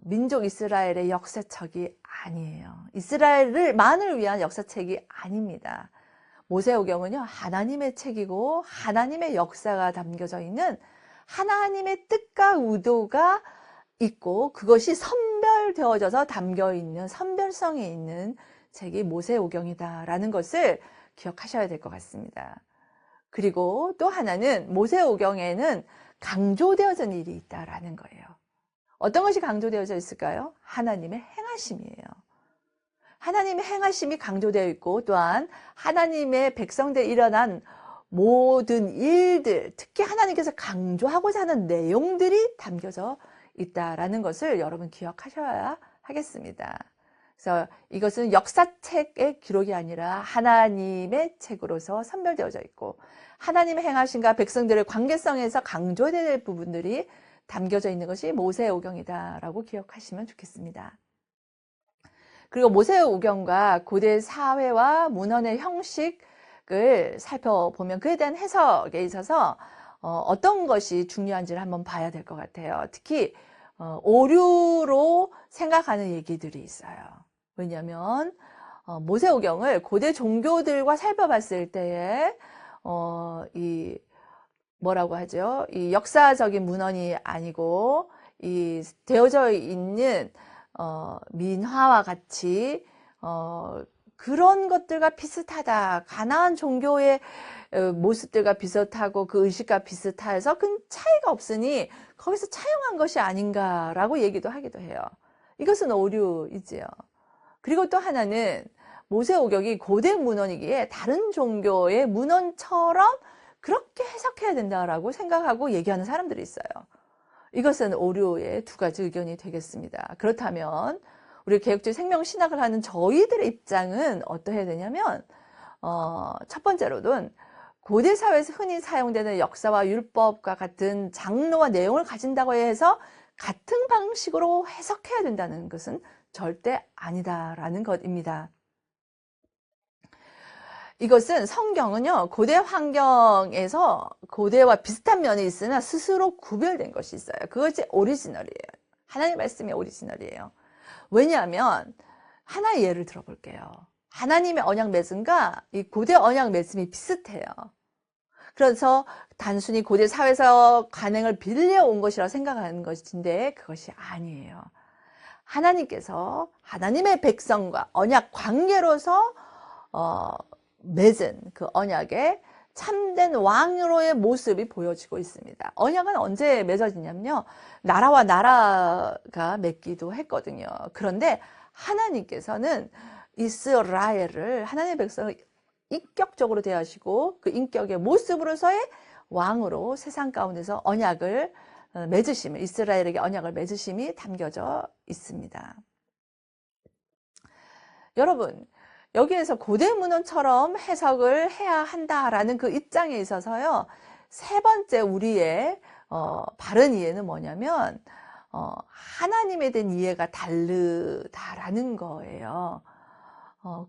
민족 이스라엘의 역사책이 아니에요. 이스라엘만을 위한 역사책이 아닙니다. 모세오경은요, 하나님의 책이고 하나님의 역사가 담겨져 있는 하나님의 뜻과 의도가 있고 그것이 선별되어져서 담겨있는 선별성이 있는 책이 모세오경이다라는 것을 기억하셔야 될 것 같습니다. 그리고 또 하나는 모세오경에는 강조되어진 일이 있다라는 거예요. 어떤 것이 강조되어져 있을까요? 하나님의 행하심이에요. 하나님의 행하심이 강조되어 있고 또한 하나님의 백성들에 일어난 모든 일들, 특히 하나님께서 강조하고자 하는 내용들이 담겨져 있다라는 것을 여러분 기억하셔야 하겠습니다. 그래서 이것은 역사책의 기록이 아니라 하나님의 책으로서 선별되어져 있고 하나님의 행하심과 백성들의 관계성에서 강조될 부분들이 담겨져 있는 것이 모세오경이다라고 기억하시면 좋겠습니다. 그리고 모세오경과 고대 사회와 문헌의 형식을 살펴보면 그에 대한 해석에 있어서 어떤 것이 중요한지를 한번 봐야 될 것 같아요. 특히 오류로 생각하는 얘기들이 있어요. 왜냐하면 모세오경을 고대 종교들과 살펴봤을 때에 이 뭐라고 하죠? 이 역사적인 문헌이 아니고 이 되어져 있는 민화와 같이 그런 것들과 비슷하다. 가나안 종교의 모습들과 비슷하고 그 의식과 비슷해서 큰 차이가 없으니 거기서 차용한 것이 아닌가라고 얘기도 하기도 해요. 이것은 오류이지요. 그리고 또 하나는 모세오경이 고대 문헌이기에 다른 종교의 문헌처럼 그렇게 해석해야 된다라고 생각하고 얘기하는 사람들이 있어요. 이것은 오류의 두 가지 의견이 되겠습니다. 그렇다면 우리 개혁주의 생명신학을 하는 저희들의 입장은 어떠해야 되냐면 첫 번째로는 고대 사회에서 흔히 사용되는 역사와 율법과 같은 장르와 내용을 가진다고 해서 같은 방식으로 해석해야 된다는 것은 절대 아니다라는 것입니다. 이것은 성경은요, 고대 환경에서 고대와 비슷한 면이 있으나 스스로 구별된 것이 있어요. 그것이 오리지널이에요. 하나님의 말씀이 오리지널이에요. 왜냐하면 하나의 예를 들어볼게요. 하나님의 언약 맺음과 이 고대 언약 맺음이 비슷해요. 그래서 단순히 고대 사회에서 관행을 빌려온 것이라고 생각하는 것인데 그것이 아니에요. 하나님께서 하나님의 백성과 언약 관계로서 맺은 그 언약의 참된 왕으로의 모습이 보여지고 있습니다. 언약은 언제 맺어지냐면요. 나라와 나라가 맺기도 했거든요. 그런데 하나님께서는 이스라엘을 하나님의 백성을 인격적으로 대하시고 그 인격의 모습으로서의 왕으로 세상 가운데서 언약을 맺으심을 이스라엘에게 언약을 맺으심이 담겨져 있습니다. 여러분 여기에서 고대 문헌처럼 해석을 해야 한다라는 그 입장에 있어서요. 세 번째 우리의 바른 이해는 뭐냐면 하나님에 대한 이해가 다르다라는 거예요.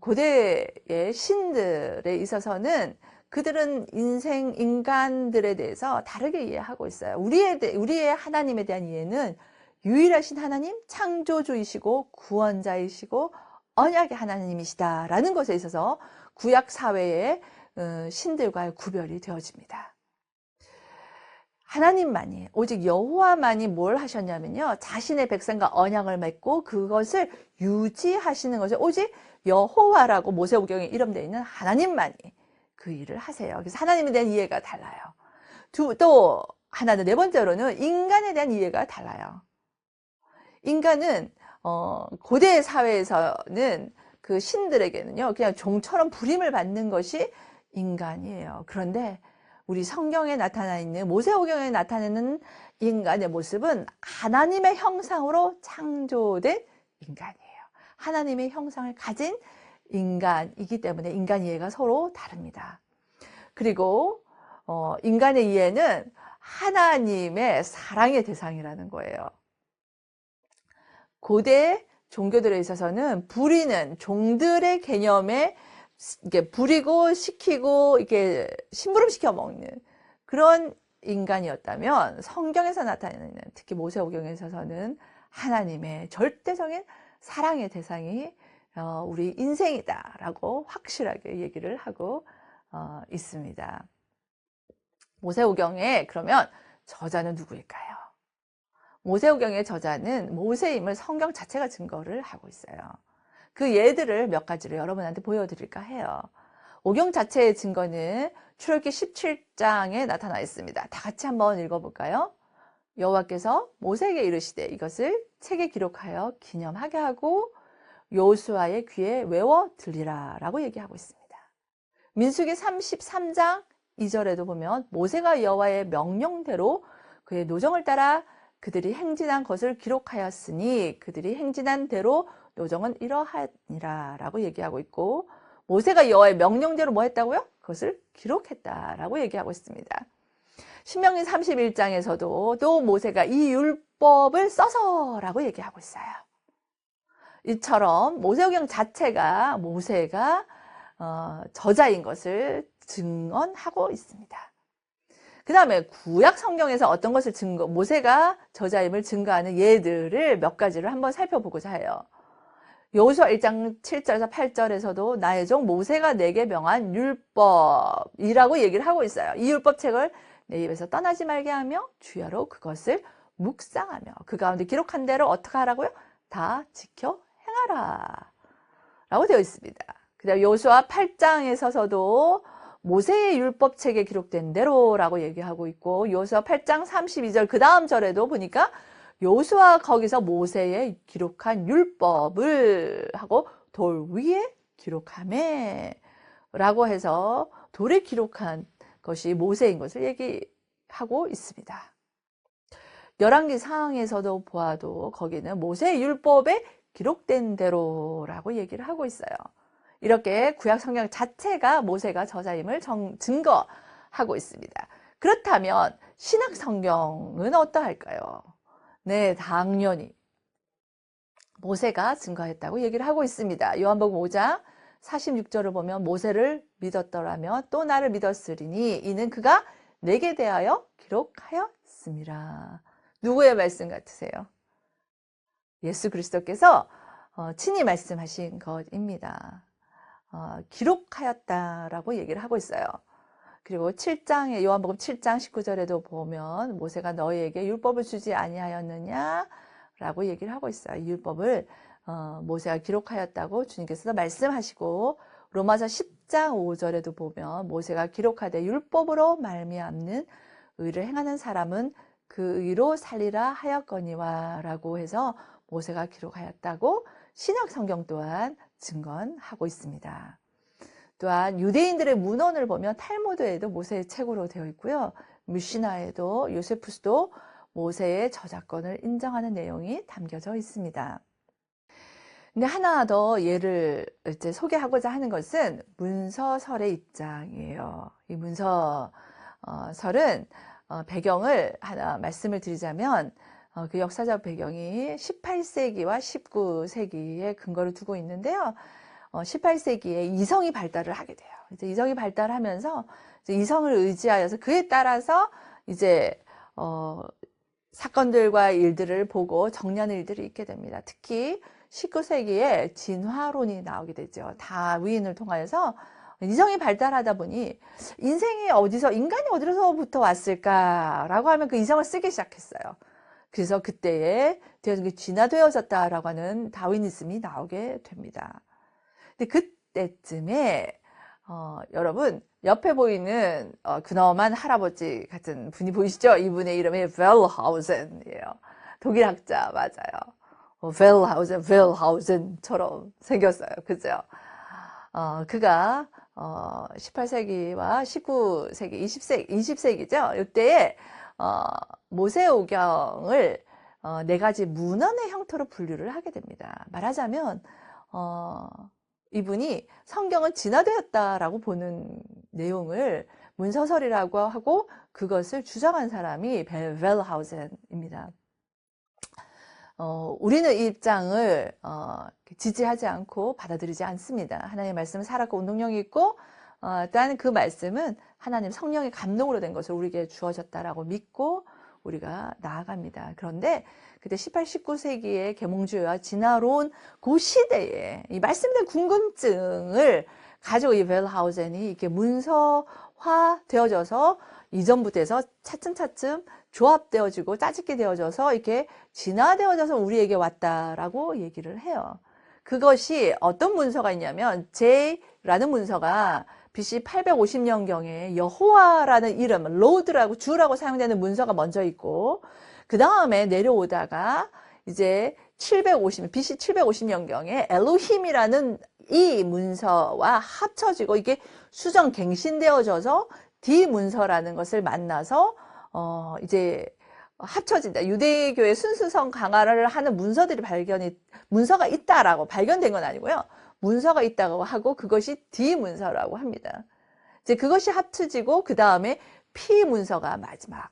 고대의 신들에 있어서는 그들은 인간들에 대해서 다르게 이해하고 있어요. 우리의 하나님에 대한 이해는 유일하신 하나님, 창조주이시고 구원자이시고 언약의 하나님이시다라는 것에 있어서 구약 사회의 신들과의 구별이 되어집니다. 하나님만이, 오직 여호와만이 뭘 하셨냐면요, 자신의 백성과 언약을 맺고 그것을 유지하시는 것을 오직 여호와라고 모세오경에 이름되어 있는 하나님만이 그 일을 하세요. 그래서 하나님에 대한 이해가 달라요. 또 하나는, 네 번째로는 인간에 대한 이해가 달라요. 인간은 고대 사회에서는 그 신들에게는요, 그냥 종처럼 부림을 받는 것이 인간이에요. 그런데 우리 성경에 나타나 있는, 모세오경에 나타내는 인간의 모습은 하나님의 형상으로 창조된 인간이에요. 하나님의 형상을 가진 인간이기 때문에 인간 이해가 서로 다릅니다. 그리고 인간의 이해는 하나님의 사랑의 대상이라는 거예요. 고대 종교들에 있어서는 부리는 종들의 개념에 이게 부리고 시키고 이렇게 심부름시켜 먹는 그런 인간이었다면, 성경에서 나타내는, 특히 모세오경에 있어서는 하나님의 절대적인 사랑의 대상이 우리 인생이다라고 확실하게 얘기를 하고 있습니다. 모세오경에 그러면 저자는 누구일까요? 모세오경의 저자는 모세임을 성경 자체가 증거를 하고 있어요. 그 예들을 몇 가지를 여러분한테 보여드릴까 해요. 오경 자체의 증거는 출애굽기 17장에 나타나 있습니다. 다 같이 한번 읽어볼까요? 여호와께서 모세에게 이르시되 이것을 책에 기록하여 기념하게 하고 여호수아의 귀에 외워 들리라 라고 얘기하고 있습니다. 민수기 33장 2절에도 보면 모세가 여호와의 명령대로 그의 노정을 따라 그들이 행진한 것을 기록하였으니 그들이 행진한 대로 노정은 이러하니라 라고 얘기하고 있고, 모세가 여호와의 명령대로 뭐 했다고요? 그것을 기록했다라고 얘기하고 있습니다. 신명기 31장에서도 또 모세가 이 율법을 써서라고 얘기하고 있어요. 이처럼 모세오경 자체가 모세가 저자인 것을 증언하고 있습니다. 그 다음에 구약 성경에서 어떤 것을 모세가 저자임을 증거하는 예들을 몇 가지를 한번 살펴보고자 해요. 여호수아 1장 7절에서 8절에서도 나의 종 모세가 내게 명한 율법이라고 얘기를 하고 있어요. 이 율법책을 내 입에서 떠나지 말게 하며 주야로 그것을 묵상하며 그 가운데 기록한 대로 어떻게 하라고요? 다 지켜 행하라 라고 되어 있습니다. 그 다음 여호수아 8장에 서서도 모세의 율법책에 기록된 대로라고 얘기하고 있고, 여호수아 8장 32절 그 다음 절에도 보니까 여호수아 거기서 모세의 기록한 율법을 하고 돌 위에 기록하매 라고 해서 돌에 기록한 것이 모세인 것을 얘기하고 있습니다. 열왕기 상에서도 보아도 거기는 모세의 율법에 기록된 대로라고 얘기를 하고 있어요. 이렇게 구약 성경 자체가 모세가 저자임을 증거하고 있습니다. 그렇다면 신약 성경은 어떠할까요? 네, 당연히 모세가 증거했다고 얘기를 하고 있습니다. 요한복음 5장 46절을 보면 모세를 믿었더라면 또 나를 믿었으리니 이는 그가 내게 대하여 기록하였습니다. 누구의 말씀 같으세요? 예수 그리스도께서 친히 말씀하신 것입니다. 기록하였다라고 얘기를 하고 있어요. 그리고 7장에 요한복음 7장 19절에도 보면 모세가 너희에게 율법을 주지 아니하였느냐 라고 얘기를 하고 있어요. 이 율법을 모세가 기록하였다고 주님께서 말씀하시고, 로마서 10장 5절에도 보면 모세가 기록하되 율법으로 말미암는 의를 행하는 사람은 그 의로 살리라 하였거니와 라고 해서 모세가 기록하였다고 신약 성경 또한 증언하고 있습니다. 또한 유대인들의 문헌을 보면 탈무드에도 모세의 책으로 되어 있고요. 미시나에도 요세푸스도 모세의 저작권을 인정하는 내용이 담겨져 있습니다. 근데 하나 더 예를 이제 소개하고자 하는 것은 문서설의 입장이에요. 이 문서설은 배경을 하나 말씀을 드리자면 그 역사적 배경이 18세기와 19세기에 근거를 두고 있는데요. 18세기에 이성이 발달을 하게 돼요. 이제 이성이 발달하면서 이제 이성을 의지하여서 그에 따라서 이제 사건들과 일들을 보고 정리하는 일들이 있게 됩니다. 특히 19세기에 진화론이 나오게 되죠. 다윈을 통하여서 이성이 발달하다 보니 인간이 어디서부터 왔을까라고 하면 그 이성을 쓰기 시작했어요. 그래서 그때에 되어진 게 진화되어졌다라고 하는 다윈이즘이 나오게 됩니다. 근데 그때쯤에 여러분 옆에 보이는 근엄한 할아버지 같은 분이 보이시죠? 이분의 이름이 웰하우젠이에요. 독일 학자 맞아요. 웰하우젠처럼 생겼어요. 그죠? 그가 18세기와 19세기, 20세기죠. 이때에 모세오경을 네 가지 문헌의 형태로 분류를 하게 됩니다. 말하자면 이분이 성경은 진화되었다라고 보는 내용을 문서설이라고 하고 그것을 주장한 사람이 웰하우젠입니다. 우리는 이 입장을 지지하지 않고 받아들이지 않습니다. 하나님의 말씀은 살았고 운동력이 있고 일단 그 말씀은 하나님 성령의 감동으로 된 것을 우리에게 주어졌다라고 믿고 우리가 나아갑니다. 그런데 그때 18, 19세기의 계몽주의와 진화론 그 시대에 이 말씀된 궁금증을 가지고 이 웰하우젠이 이렇게 문서화 되어져서 이전부터 해서 차츰차츰 조합되어지고 짜집게 되어져서 이렇게 진화되어져서 우리에게 왔다라고 얘기를 해요. 그것이 어떤 문서가 있냐면 J라는 문서가 BC 850년경에 여호와라는 이름, 로드라고 주라고 사용되는 문서가 먼저 있고 그 다음에 내려오다가 이제 BC 750년경에 엘로힘이라는 이 문서와 합쳐지고 이게 수정 갱신되어져서 D 문서라는 것을 만나서 이제 합쳐진다. 유대교의 순수성 강화를 하는 문서가 있다라고 발견된 건 아니고요. 문서가 있다고 하고 그것이 D 문서라고 합니다. 이제 그것이 합쳐지고 그 다음에 P 문서가 마지막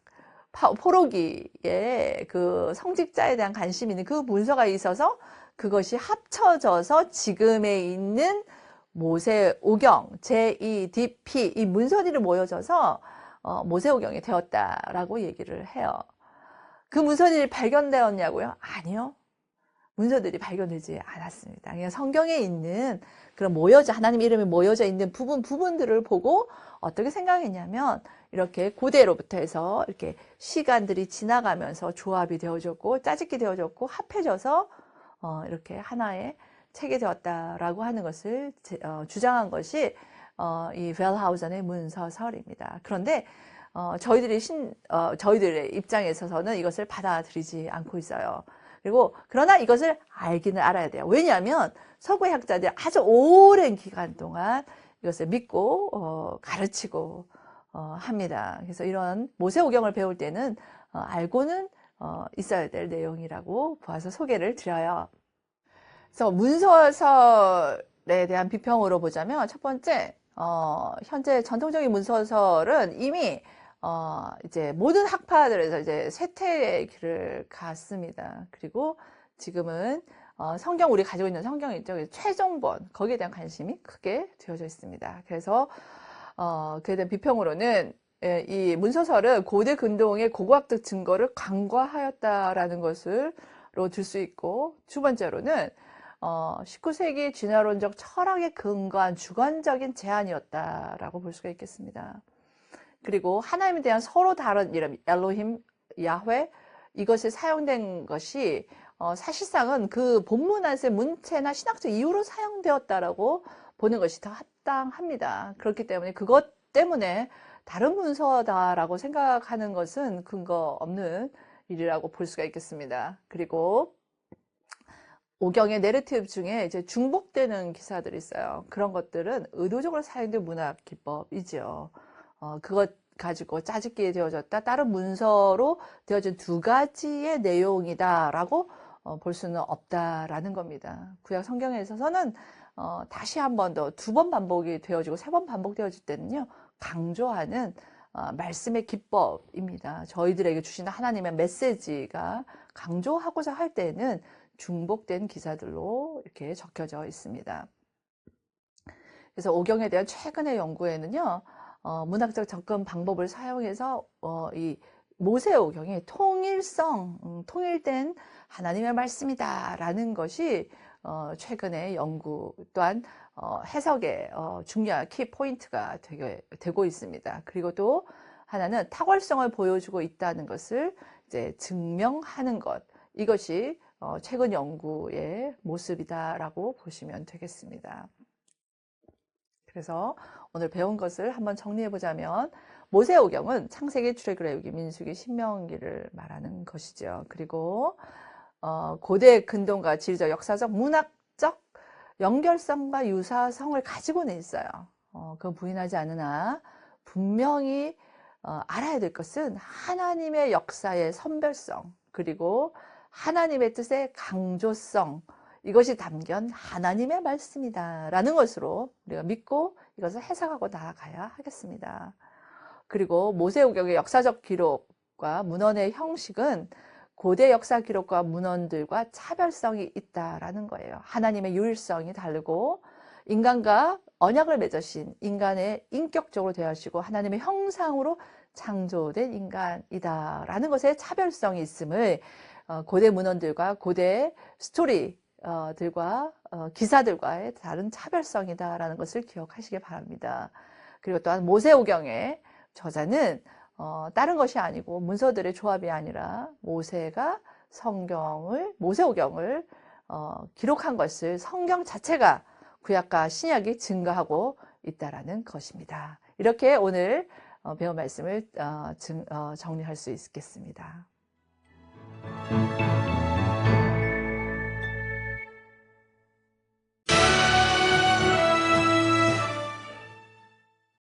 포로기의 그 성직자에 대한 관심이 있는 그 문서가 있어서 그것이 합쳐져서 지금에 있는 모세오경, JEDP 이 문서들이 모여져서 모세오경이 되었다라고 얘기를 해요. 그 문서들이 발견되었냐고요? 아니요. 문서들이 발견되지 않았습니다. 그냥 성경에 있는 그런 하나님 이름이 모여져 있는 부분들을 보고 어떻게 생각했냐면 이렇게 고대로부터 해서 이렇게 시간들이 지나가면서 조합이 되어졌고 짜집기 되어졌고 합해져서 이렇게 하나의 책이 되었다라고 하는 것을 주장한 것이 이 웰하우젠의 문서설입니다. 그런데 저희들의 입장에 있어서는 이것을 받아들이지 않고 있어요. 그러나 이것을 알기는 알아야 돼요. 왜냐하면 서구의 학자들이 아주 오랜 기간 동안 이것을 믿고 가르치고 합니다. 그래서 이런 모세오경을 배울 때는 알고는 있어야 될 내용이라고 보아서 소개를 드려요. 그래서 문서설에 대한 비평으로 보자면 첫 번째, 현재 전통적인 문서설은 이미 이제 모든 학파들에서 이제 쇠퇴의 길을 갔습니다. 그리고 지금은 우리 가지고 있는 성경이 있죠. 최종본 거기에 대한 관심이 크게 되어져 있습니다. 그래서 그에 대한 비평으로는 이 문서설은 고대 근동의 고고학적 증거를 간과하였다라는 것으로 들 수 있고 두 번째로는 19세기 진화론적 철학에 근거한 주관적인 제안이었다라고 볼 수가 있겠습니다. 그리고 하나님에 대한 서로 다른 이름, 엘로힘, 야훼 이것이 사용된 것이 사실상은 그 본문 안에서의 문체나 신학적 이유로 사용되었다라고 보는 것이 더 합당합니다. 그렇기 때문에 그것 때문에 다른 문서다라고 생각하는 것은 근거 없는 일이라고 볼 수가 있겠습니다. 그리고 오경의 내러티브 중에 이제 중복되는 기사들이 있어요. 그런 것들은 의도적으로 사용된 문학 기법이죠. 그것 가지고 짜집기 되어졌다. 다른 문서로 되어진 두 가지의 내용이다라고 볼 수는 없다라는 겁니다. 구약 성경에 있어서는 다시 한 번 더 두 번 반복이 되어지고 세 번 반복되어질 때는요. 강조하는 말씀의 기법입니다. 저희들에게 주시는 하나님의 메시지가 강조하고자 할 때는 중복된 기사들로 이렇게 적혀져 있습니다. 그래서 오경에 대한 최근의 연구에는요. 문학적 접근 방법을 사용해서 이 모세오경이 통일된 하나님의 말씀이다라는 것이 최근의 연구 또한 해석의 중요한 키 포인트가 되고 있습니다. 그리고 또 하나는 탁월성을 보여주고 있다는 것을 이제 증명하는 것. 이것이 최근 연구의 모습이다라고 보시면 되겠습니다. 그래서 오늘 배운 것을 한번 정리해 보자면 모세오경은 창세기, 출애굽기, 민수기, 신명기를 말하는 것이죠. 그리고 고대 근동과 지리적, 역사적, 문학적 연결성과 유사성을 가지고는 있어요. 그건 부인하지 않으나 분명히 알아야 될 것은 하나님의 역사의 선별성, 그리고 하나님의 뜻의 강조성, 이것이 담긴 하나님의 말씀이다 라는 것으로 우리가 믿고 이것을 해석하고 나아가야 하겠습니다. 그리고 모세오경의 역사적 기록과 문헌의 형식은 고대 역사 기록과 문헌들과 차별성이 있다라는 거예요. 하나님의 유일성이 다르고 인간과 언약을 맺으신 인간의 인격적으로 대하시고 하나님의 형상으로 창조된 인간이다라는 것에 차별성이 있음을 고대 문헌들과 고대 스토리들과 기사들과의 다른 차별성이다라는 것을 기억하시기 바랍니다. 그리고 또한 모세오경의 저자는 다른 것이 아니고 문서들의 조합이 아니라 모세가 모세오경을 기록한 것을 성경 자체가 구약과 신약이 증거하고 있다라는 것입니다. 이렇게 오늘 배운 말씀을 정리할 수 있겠습니다.